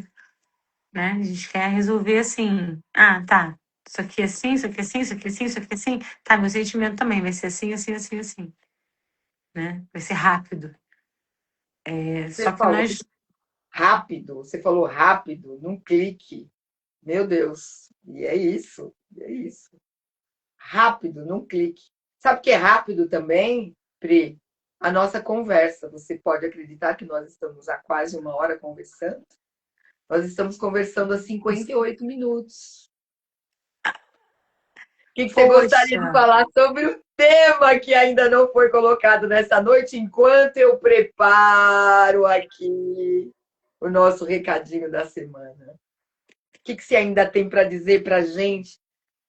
né? A gente quer resolver assim, tá, isso aqui é assim, isso aqui é assim, isso aqui é assim, isso aqui é assim, tá, meu sentimento também vai ser assim, assim, assim, assim, né? Vai ser rápido. você Só que falou nós. rápido, você falou rápido, num clique. Meu Deus, e é isso, e é isso. Rápido, num clique. Sabe o que é rápido também, Pri? A nossa conversa. Você pode acreditar que nós estamos há quase 1 hora conversando? Nós estamos conversando há 58 minutos. O que você gostaria Poxa, de falar sobre o tema que ainda não foi colocado nessa noite, enquanto eu preparo aqui o nosso recadinho da semana? O que você ainda tem para dizer para a gente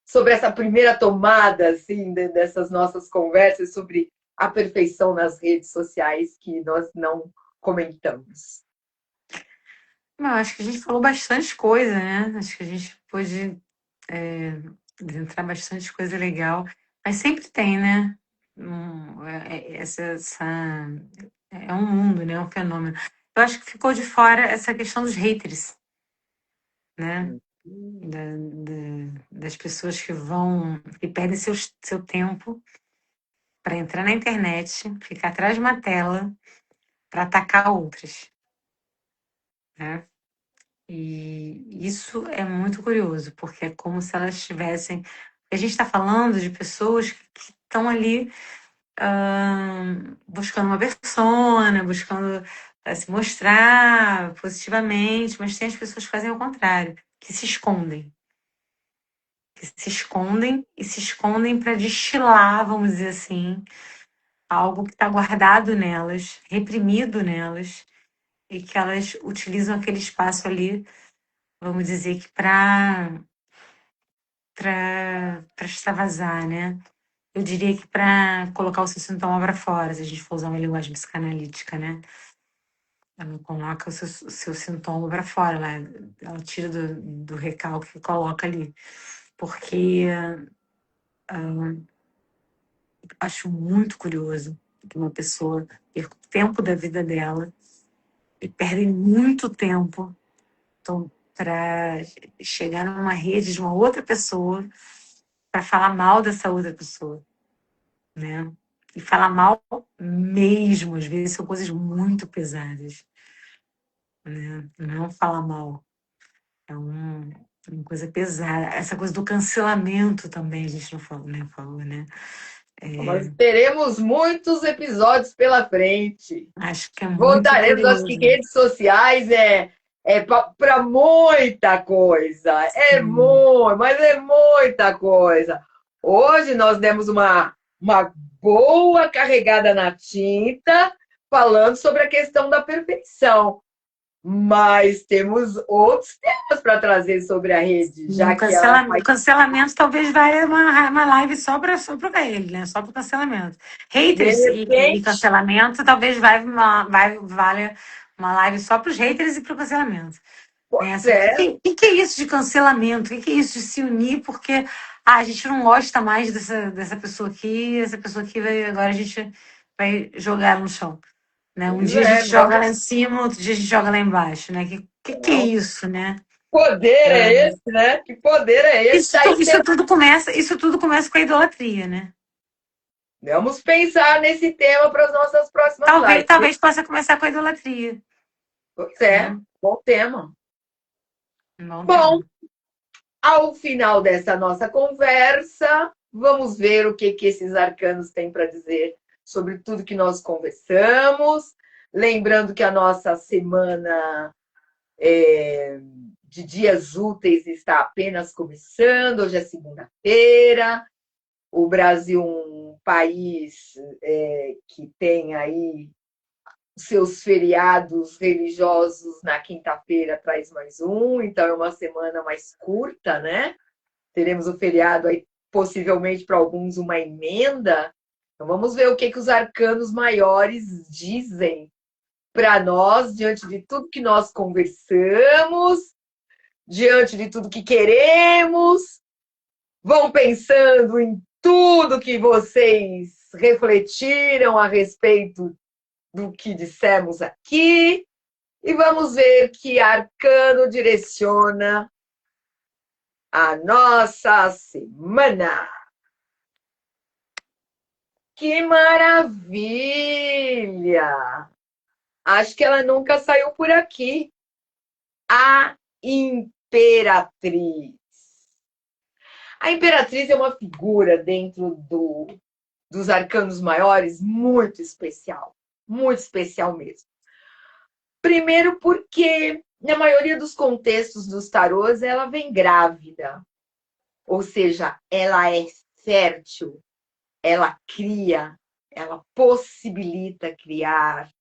sobre essa primeira tomada assim, dessas nossas conversas sobre a perfeição nas redes sociais que nós não comentamos? eu acho que a gente falou bastante coisa, né? Acho que a gente pôde entrar bastante coisa legal. Mas sempre tem, né? É um mundo, né? É um fenômeno. Eu acho que ficou de fora essa questão dos haters, né? Das pessoas que perdem seu tempo para entrar na internet, ficar atrás de uma tela para atacar outras, né? E isso é muito curioso, porque é como se elas tivessem. A gente está falando de pessoas que estão ali buscando uma persona, buscando se mostrar positivamente, mas tem as pessoas que fazem o contrário, que se escondem. Que se escondem e se escondem para destilar, vamos dizer assim, algo que está guardado nelas, reprimido nelas, e que elas utilizam aquele espaço ali, vamos dizer que para extravasar, né? Eu diria que para colocar o seu sintoma para fora, se a gente for usar uma linguagem psicanalítica, né? Ela coloca o seu sintoma para fora, ela tira do recalque e coloca ali. Porque acho muito curioso que uma pessoa perca o tempo da vida dela e perde muito tempo para chegar numa rede de uma outra pessoa para falar mal dessa outra pessoa, né? E falar mal mesmo, às vezes são coisas muito pesadas, né? Não falar mal. É uma coisa pesada. Essa coisa do cancelamento também, a gente não falou, né? Nós teremos muitos episódios pela frente. Acho que é muito Voltaremos, acho que curioso. redes sociais é para muita coisa. É Sim. muito, mas é muita coisa. Hoje nós demos uma boa carregada na tinta, falando sobre a questão da perfeição. Mas temos outros temas para trazer sobre a rede, já que ela faz. Cancelamento talvez valha uma live só para ele, né? Só para cancelamento. De Haters e repente, cancelamento talvez valha uma live só para os haters e para o cancelamento. Né? pois Assim, o que, é, que é isso de cancelamento? O que é isso de se unir porque a gente não gosta mais dessa pessoa aqui, essa pessoa aqui agora a gente vai jogar ela no chão. Né? Um pois dia a gente é, joga vamos. lá em cima, outro dia a gente joga lá embaixo. Né? Que é isso, né? Poder é esse, né? Que poder é esse? Isso, Tá aí, isso tudo começa com a idolatria, né? vamos pensar nesse tema para as nossas próximas Talvez, lives. talvez possa começar com a idolatria, Pois é, né? bom tema. Não Bom, tem. ao final dessa nossa conversa, vamos ver o que esses arcanos têm para dizer sobre tudo que nós conversamos. Lembrando que a nossa semana de dias úteis está apenas começando, hoje é segunda-feira. O Brasil, um país que tem aí seus feriados religiosos na quinta-feira, traz mais um, então é uma semana mais curta, né? Teremos o feriado aí, possivelmente para alguns, uma emenda. Então vamos ver o que os arcanos maiores dizem para nós, diante de tudo que nós conversamos, diante de tudo que queremos. Vão pensando em tudo que vocês refletiram a respeito do que dissemos aqui e vamos ver que arcano direciona a nossa semana. Que maravilha! Acho que ela nunca saiu por aqui. A Imperatriz. A Imperatriz é uma figura dentro dos arcanos maiores muito especial mesmo. Primeiro porque, na maioria dos contextos dos tarôs, ela vem grávida. Ou seja, ela é fértil, ela cria, ela possibilita criar.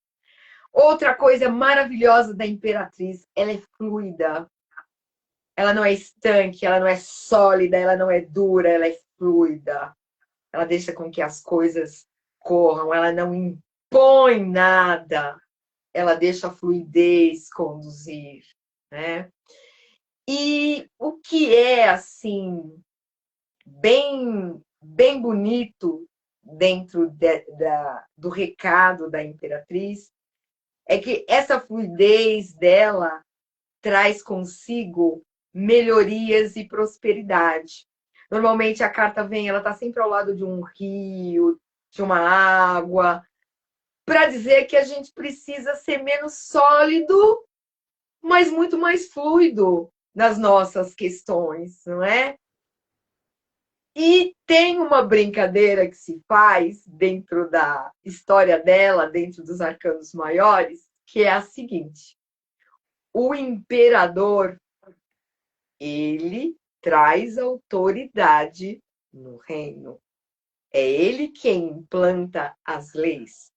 Outra coisa maravilhosa da Imperatriz, ela é fluida. Ela não é estanque, ela não é sólida, ela não é dura, ela é fluida. Ela deixa com que as coisas corram, ela não impõe nada, ela deixa a fluidez conduzir, né? E o que é, assim, bem bonito dentro do recado da Imperatriz é que essa fluidez dela traz consigo melhorias e prosperidade. Normalmente a carta vem, ela está sempre ao lado de um rio, de uma água, para dizer que a gente precisa ser menos sólido, mas muito mais fluido nas nossas questões, não é? E tem uma brincadeira que se faz dentro da história dela, dentro dos arcanos maiores, que é a seguinte: o imperador, ele traz autoridade no reino. É ele quem implanta as leis.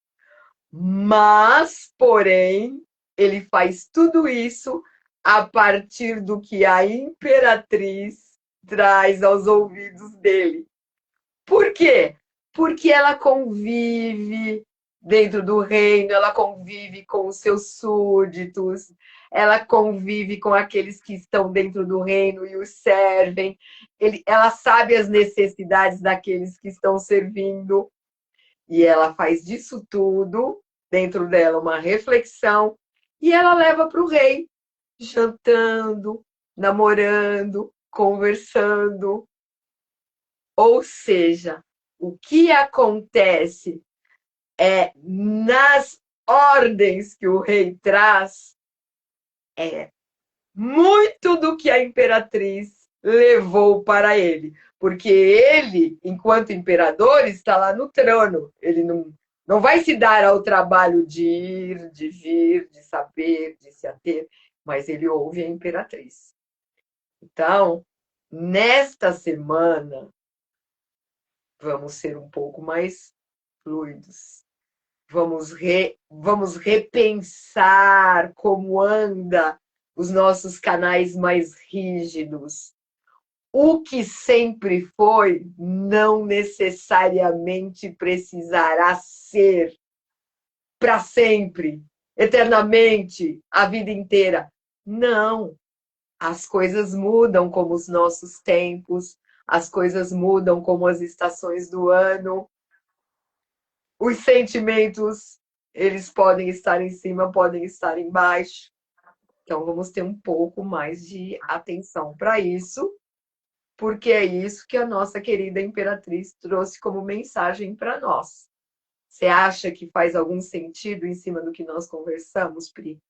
Mas, porém, ele faz tudo isso a partir do que a imperatriz traz aos ouvidos dele. Por quê? Porque ela convive dentro do reino, ela convive com os seus súditos, ela convive com aqueles que estão dentro do reino e os servem. Ela sabe as necessidades daqueles que estão servindo. E ela faz disso tudo, dentro dela, uma reflexão, e ela leva para o rei, jantando, namorando, conversando. Ou seja, o que acontece é nas ordens que o rei traz, é muito do que a imperatriz levou para ele. Porque ele, enquanto imperador, está lá no trono. Ele não vai se dar ao trabalho de ir, de vir, de saber, de se ater, mas ele ouve a imperatriz. Então, nesta semana, vamos ser um pouco mais fluidos. Vamos repensar como anda os nossos canais mais rígidos. O que sempre foi não necessariamente precisará ser para sempre, eternamente, a vida inteira. Não. As coisas mudam como os nossos tempos, as coisas mudam como as estações do ano, os sentimentos, eles podem estar em cima, podem estar embaixo. Então, vamos ter um pouco mais de atenção para isso, porque é isso que a nossa querida imperatriz trouxe como mensagem para nós. Você acha que faz algum sentido em cima do que nós conversamos, Pri?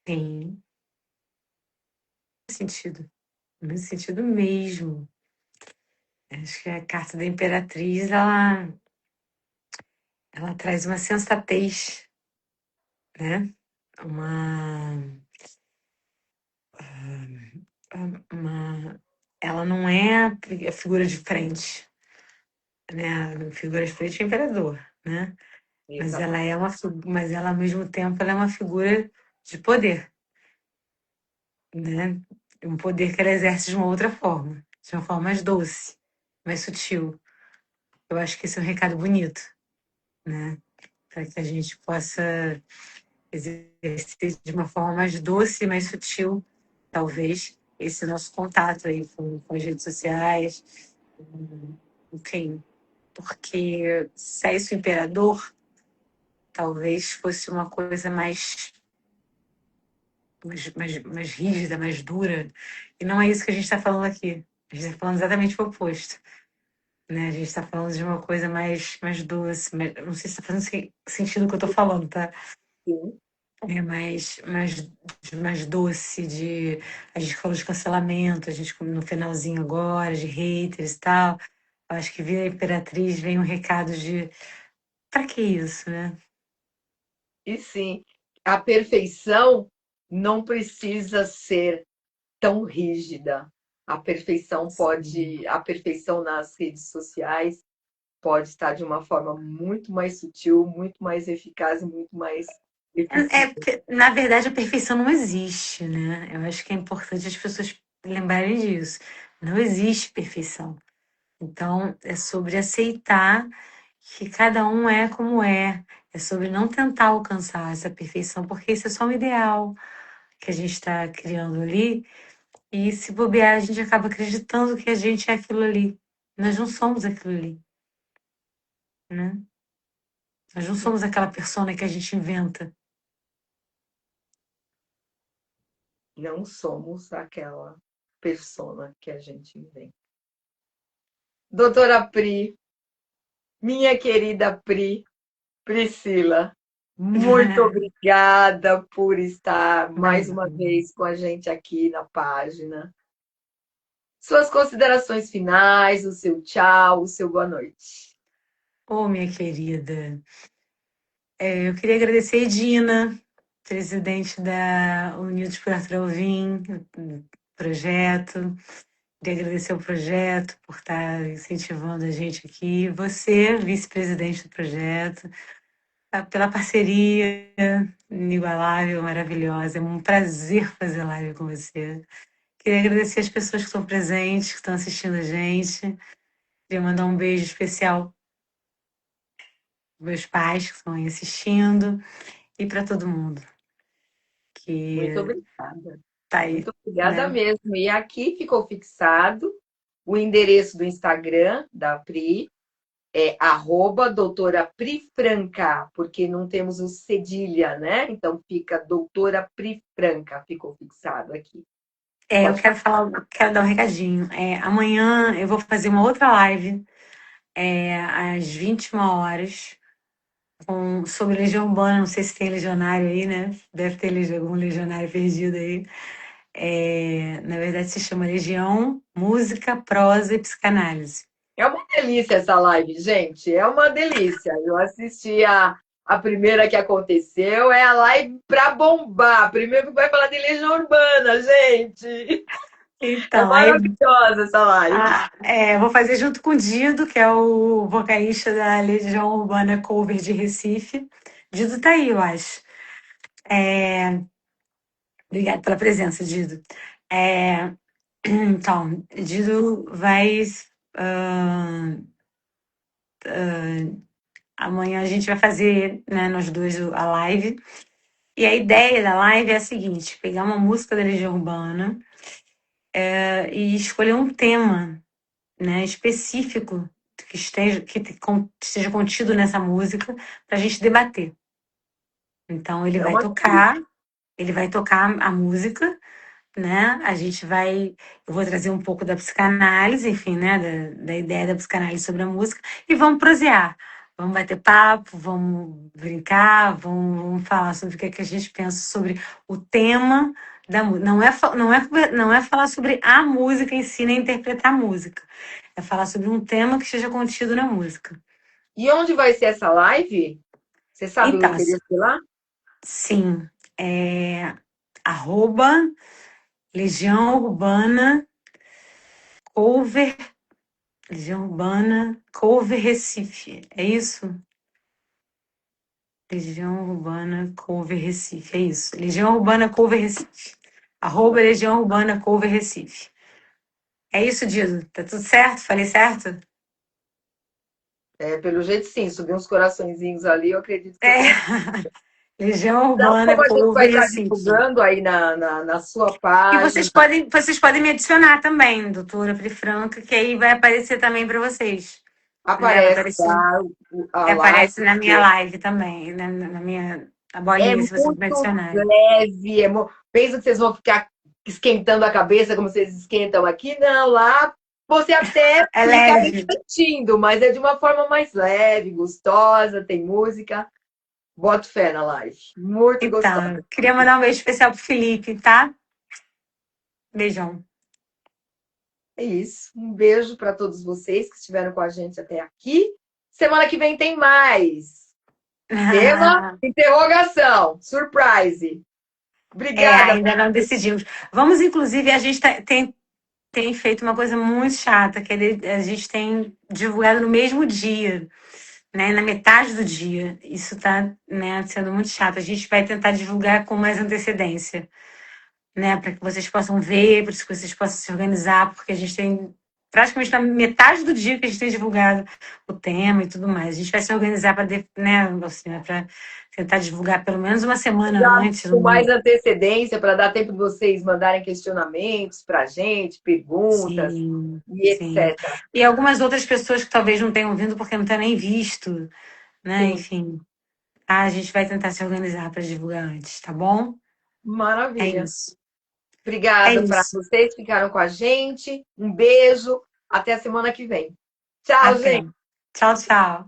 Sim, faz sentido. Faz sentido mesmo. Acho que a carta da Imperatriz, ela traz uma sensatez, né? Uma, ela não é a figura de frente, né? A figura de frente é o imperador, né? Mas ela Exatamente. é mas ela ao mesmo tempo ela é uma figura de poder, né? Um poder que ela exerce de uma outra forma, de uma forma mais doce, mais sutil. Eu acho que esse é um recado bonito, né? Para que a gente possa exercer de uma forma mais doce e mais sutil, talvez, esse nosso contato aí com as redes sociais, enfim, porque se é isso o imperador, talvez fosse uma coisa mais rígida, mais dura, e não é isso que a gente está falando aqui. A gente está falando exatamente o oposto. Né? A gente está falando de uma coisa mais doce, não sei se está fazendo sentido o que eu estou falando, tá? Sim. É mais doce, a gente falou de cancelamento, a gente no finalzinho agora, de haters e tal. Eu acho que via a Imperatriz vem um recado de pra que isso, né? E sim, a perfeição não precisa ser tão rígida. Sim. A perfeição nas redes sociais pode estar de uma forma muito mais sutil, muito mais eficaz e muito mais eficiente. Porque, na verdade, a perfeição não existe, né? Eu acho que é importante as pessoas lembrarem disso. Não existe perfeição. Então, é sobre aceitar que cada um é como é. É sobre não tentar alcançar essa perfeição, porque isso é só um ideal que a gente está criando ali. E se bobear, a gente acaba acreditando que a gente é aquilo ali. Nós não somos aquilo ali, né? Nós não somos aquela persona que a gente inventa. Não somos aquela persona que a gente inventa. Doutora Pri, minha querida Pri, Priscila, muito obrigada por estar mais uma Imagina. vez com a gente aqui na página. Suas considerações finais, o seu tchau, o seu boa noite. Ô, minha querida, eu queria agradecer a Edina, presidente da Unidos por Arthur Alvim, projeto. Queria agradecer o projeto por estar incentivando a gente aqui. Você, vice-presidente do projeto, pela parceria inigualável, maravilhosa. É um prazer fazer live com você. Queria agradecer as pessoas que estão presentes, que estão assistindo a gente. Queria mandar um beijo especial para meus pais que estão aí assistindo e para todo mundo Muito que obrigada. está aí, Muito obrigada né? mesmo. E aqui ficou fixado o endereço do Instagram da Pri, é doutora Pri Franca, porque não temos o cedilha, né? Então fica doutora Pri Franca, ficou fixado aqui. Eu Pode quero falar. falar, quero dar um recadinho. Amanhã eu vou fazer uma outra live, às 21 horas, sobre Legião Urbana. Não sei se tem legionário aí, né? Deve ter algum legionário perdido aí. Na verdade, se chama Legião, Música, Prosa e Psicanálise. É uma delícia essa live, gente. É uma delícia. Eu assisti a primeira que aconteceu, é a live para bombar. Primeiro que vai falar de Legião Urbana, gente. É Então, aí maravilhosa essa live. vou fazer junto com o Dido, que é o vocalista da Legião Urbana Cover de Recife. Dido tá aí, eu acho. Obrigada pela presença, Dido. É, então, Dido vai. ah, Amanhã a gente vai fazer, né, nós dois a live. E a ideia da live é a seguinte: pegar uma música da Legião Urbana e escolher um tema, né, específico esteja contido nessa música para a gente debater. Então É uma delícia. ele vai tocar a música, né? Eu vou trazer um pouco da psicanálise, enfim, né, da ideia da psicanálise sobre a música e vamos prosear. Vamos bater papo, vamos brincar, vamos falar sobre o que, é que a gente pensa sobre o tema da música. Não é falar sobre a música em si, nem interpretar a música. É falar sobre um tema que esteja contido na música. E onde vai ser essa live? Você sabe o Então, endereço de lá? sim, arroba Legião Urbana Cover, Legião Urbana Cover Recife. É isso? Legião Urbana Cover Recife. É isso. Legião Urbana Cover Recife. Arroba Legião Urbana Cover Recife. É isso, Dido? Tá tudo certo? Falei certo? É, pelo jeito, sim. Subir uns coraçõezinhos ali, eu acredito que você É. tenha. Legião Então, Urbana como a gente vai Cover estar Recife. divulgando aí na sua E página, vocês podem me adicionar também, doutora Pri Franca, que aí vai aparecer também para vocês. Né? Vai aparece aparecer, lá a live. aparece na minha live também, né? Na minha a É bolinha, se vocês me muito adicionarem. leve. Pensa que vocês vão ficar esquentando a cabeça como vocês esquentam aqui. Não, lá você até É fica leve. refletindo, mas é de uma forma mais leve, gostosa, tem música. Boto fé na live. Muito gostosa. Então, queria mandar um beijo especial pro Felipe, tá? Beijão. É isso. Um beijo para todos vocês que estiveram com a gente até aqui. Semana que vem tem mais. Tema: interrogação. Surprise. Obrigada. Ainda não decidimos. Vamos, inclusive, a gente tem feito uma coisa muito chata, que a gente tem divulgado no mesmo dia, né? Na metade do dia. Isso tá, né, sendo muito chato. A gente vai tentar divulgar com mais antecedência, né? Para que vocês possam ver, para que vocês possam se organizar, porque a gente tem praticamente na metade do dia que a gente tem divulgado o tema e tudo mais. A gente vai se organizar para, né, assim, para tentar divulgar pelo menos uma semana antes. Com mais antecedência para dar tempo de vocês mandarem questionamentos para a gente, perguntas Sim, e sim. etc. E algumas outras pessoas que talvez não tenham vindo porque não tenham nem visto, né? Sim, Enfim, a gente vai tentar se organizar para divulgar antes, tá bom? É maravilha. isso. É Obrigada para isso. vocês que ficaram com a gente. Um beijo. Até a semana que vem. Tchau, Até. gente. Tchau, tchau.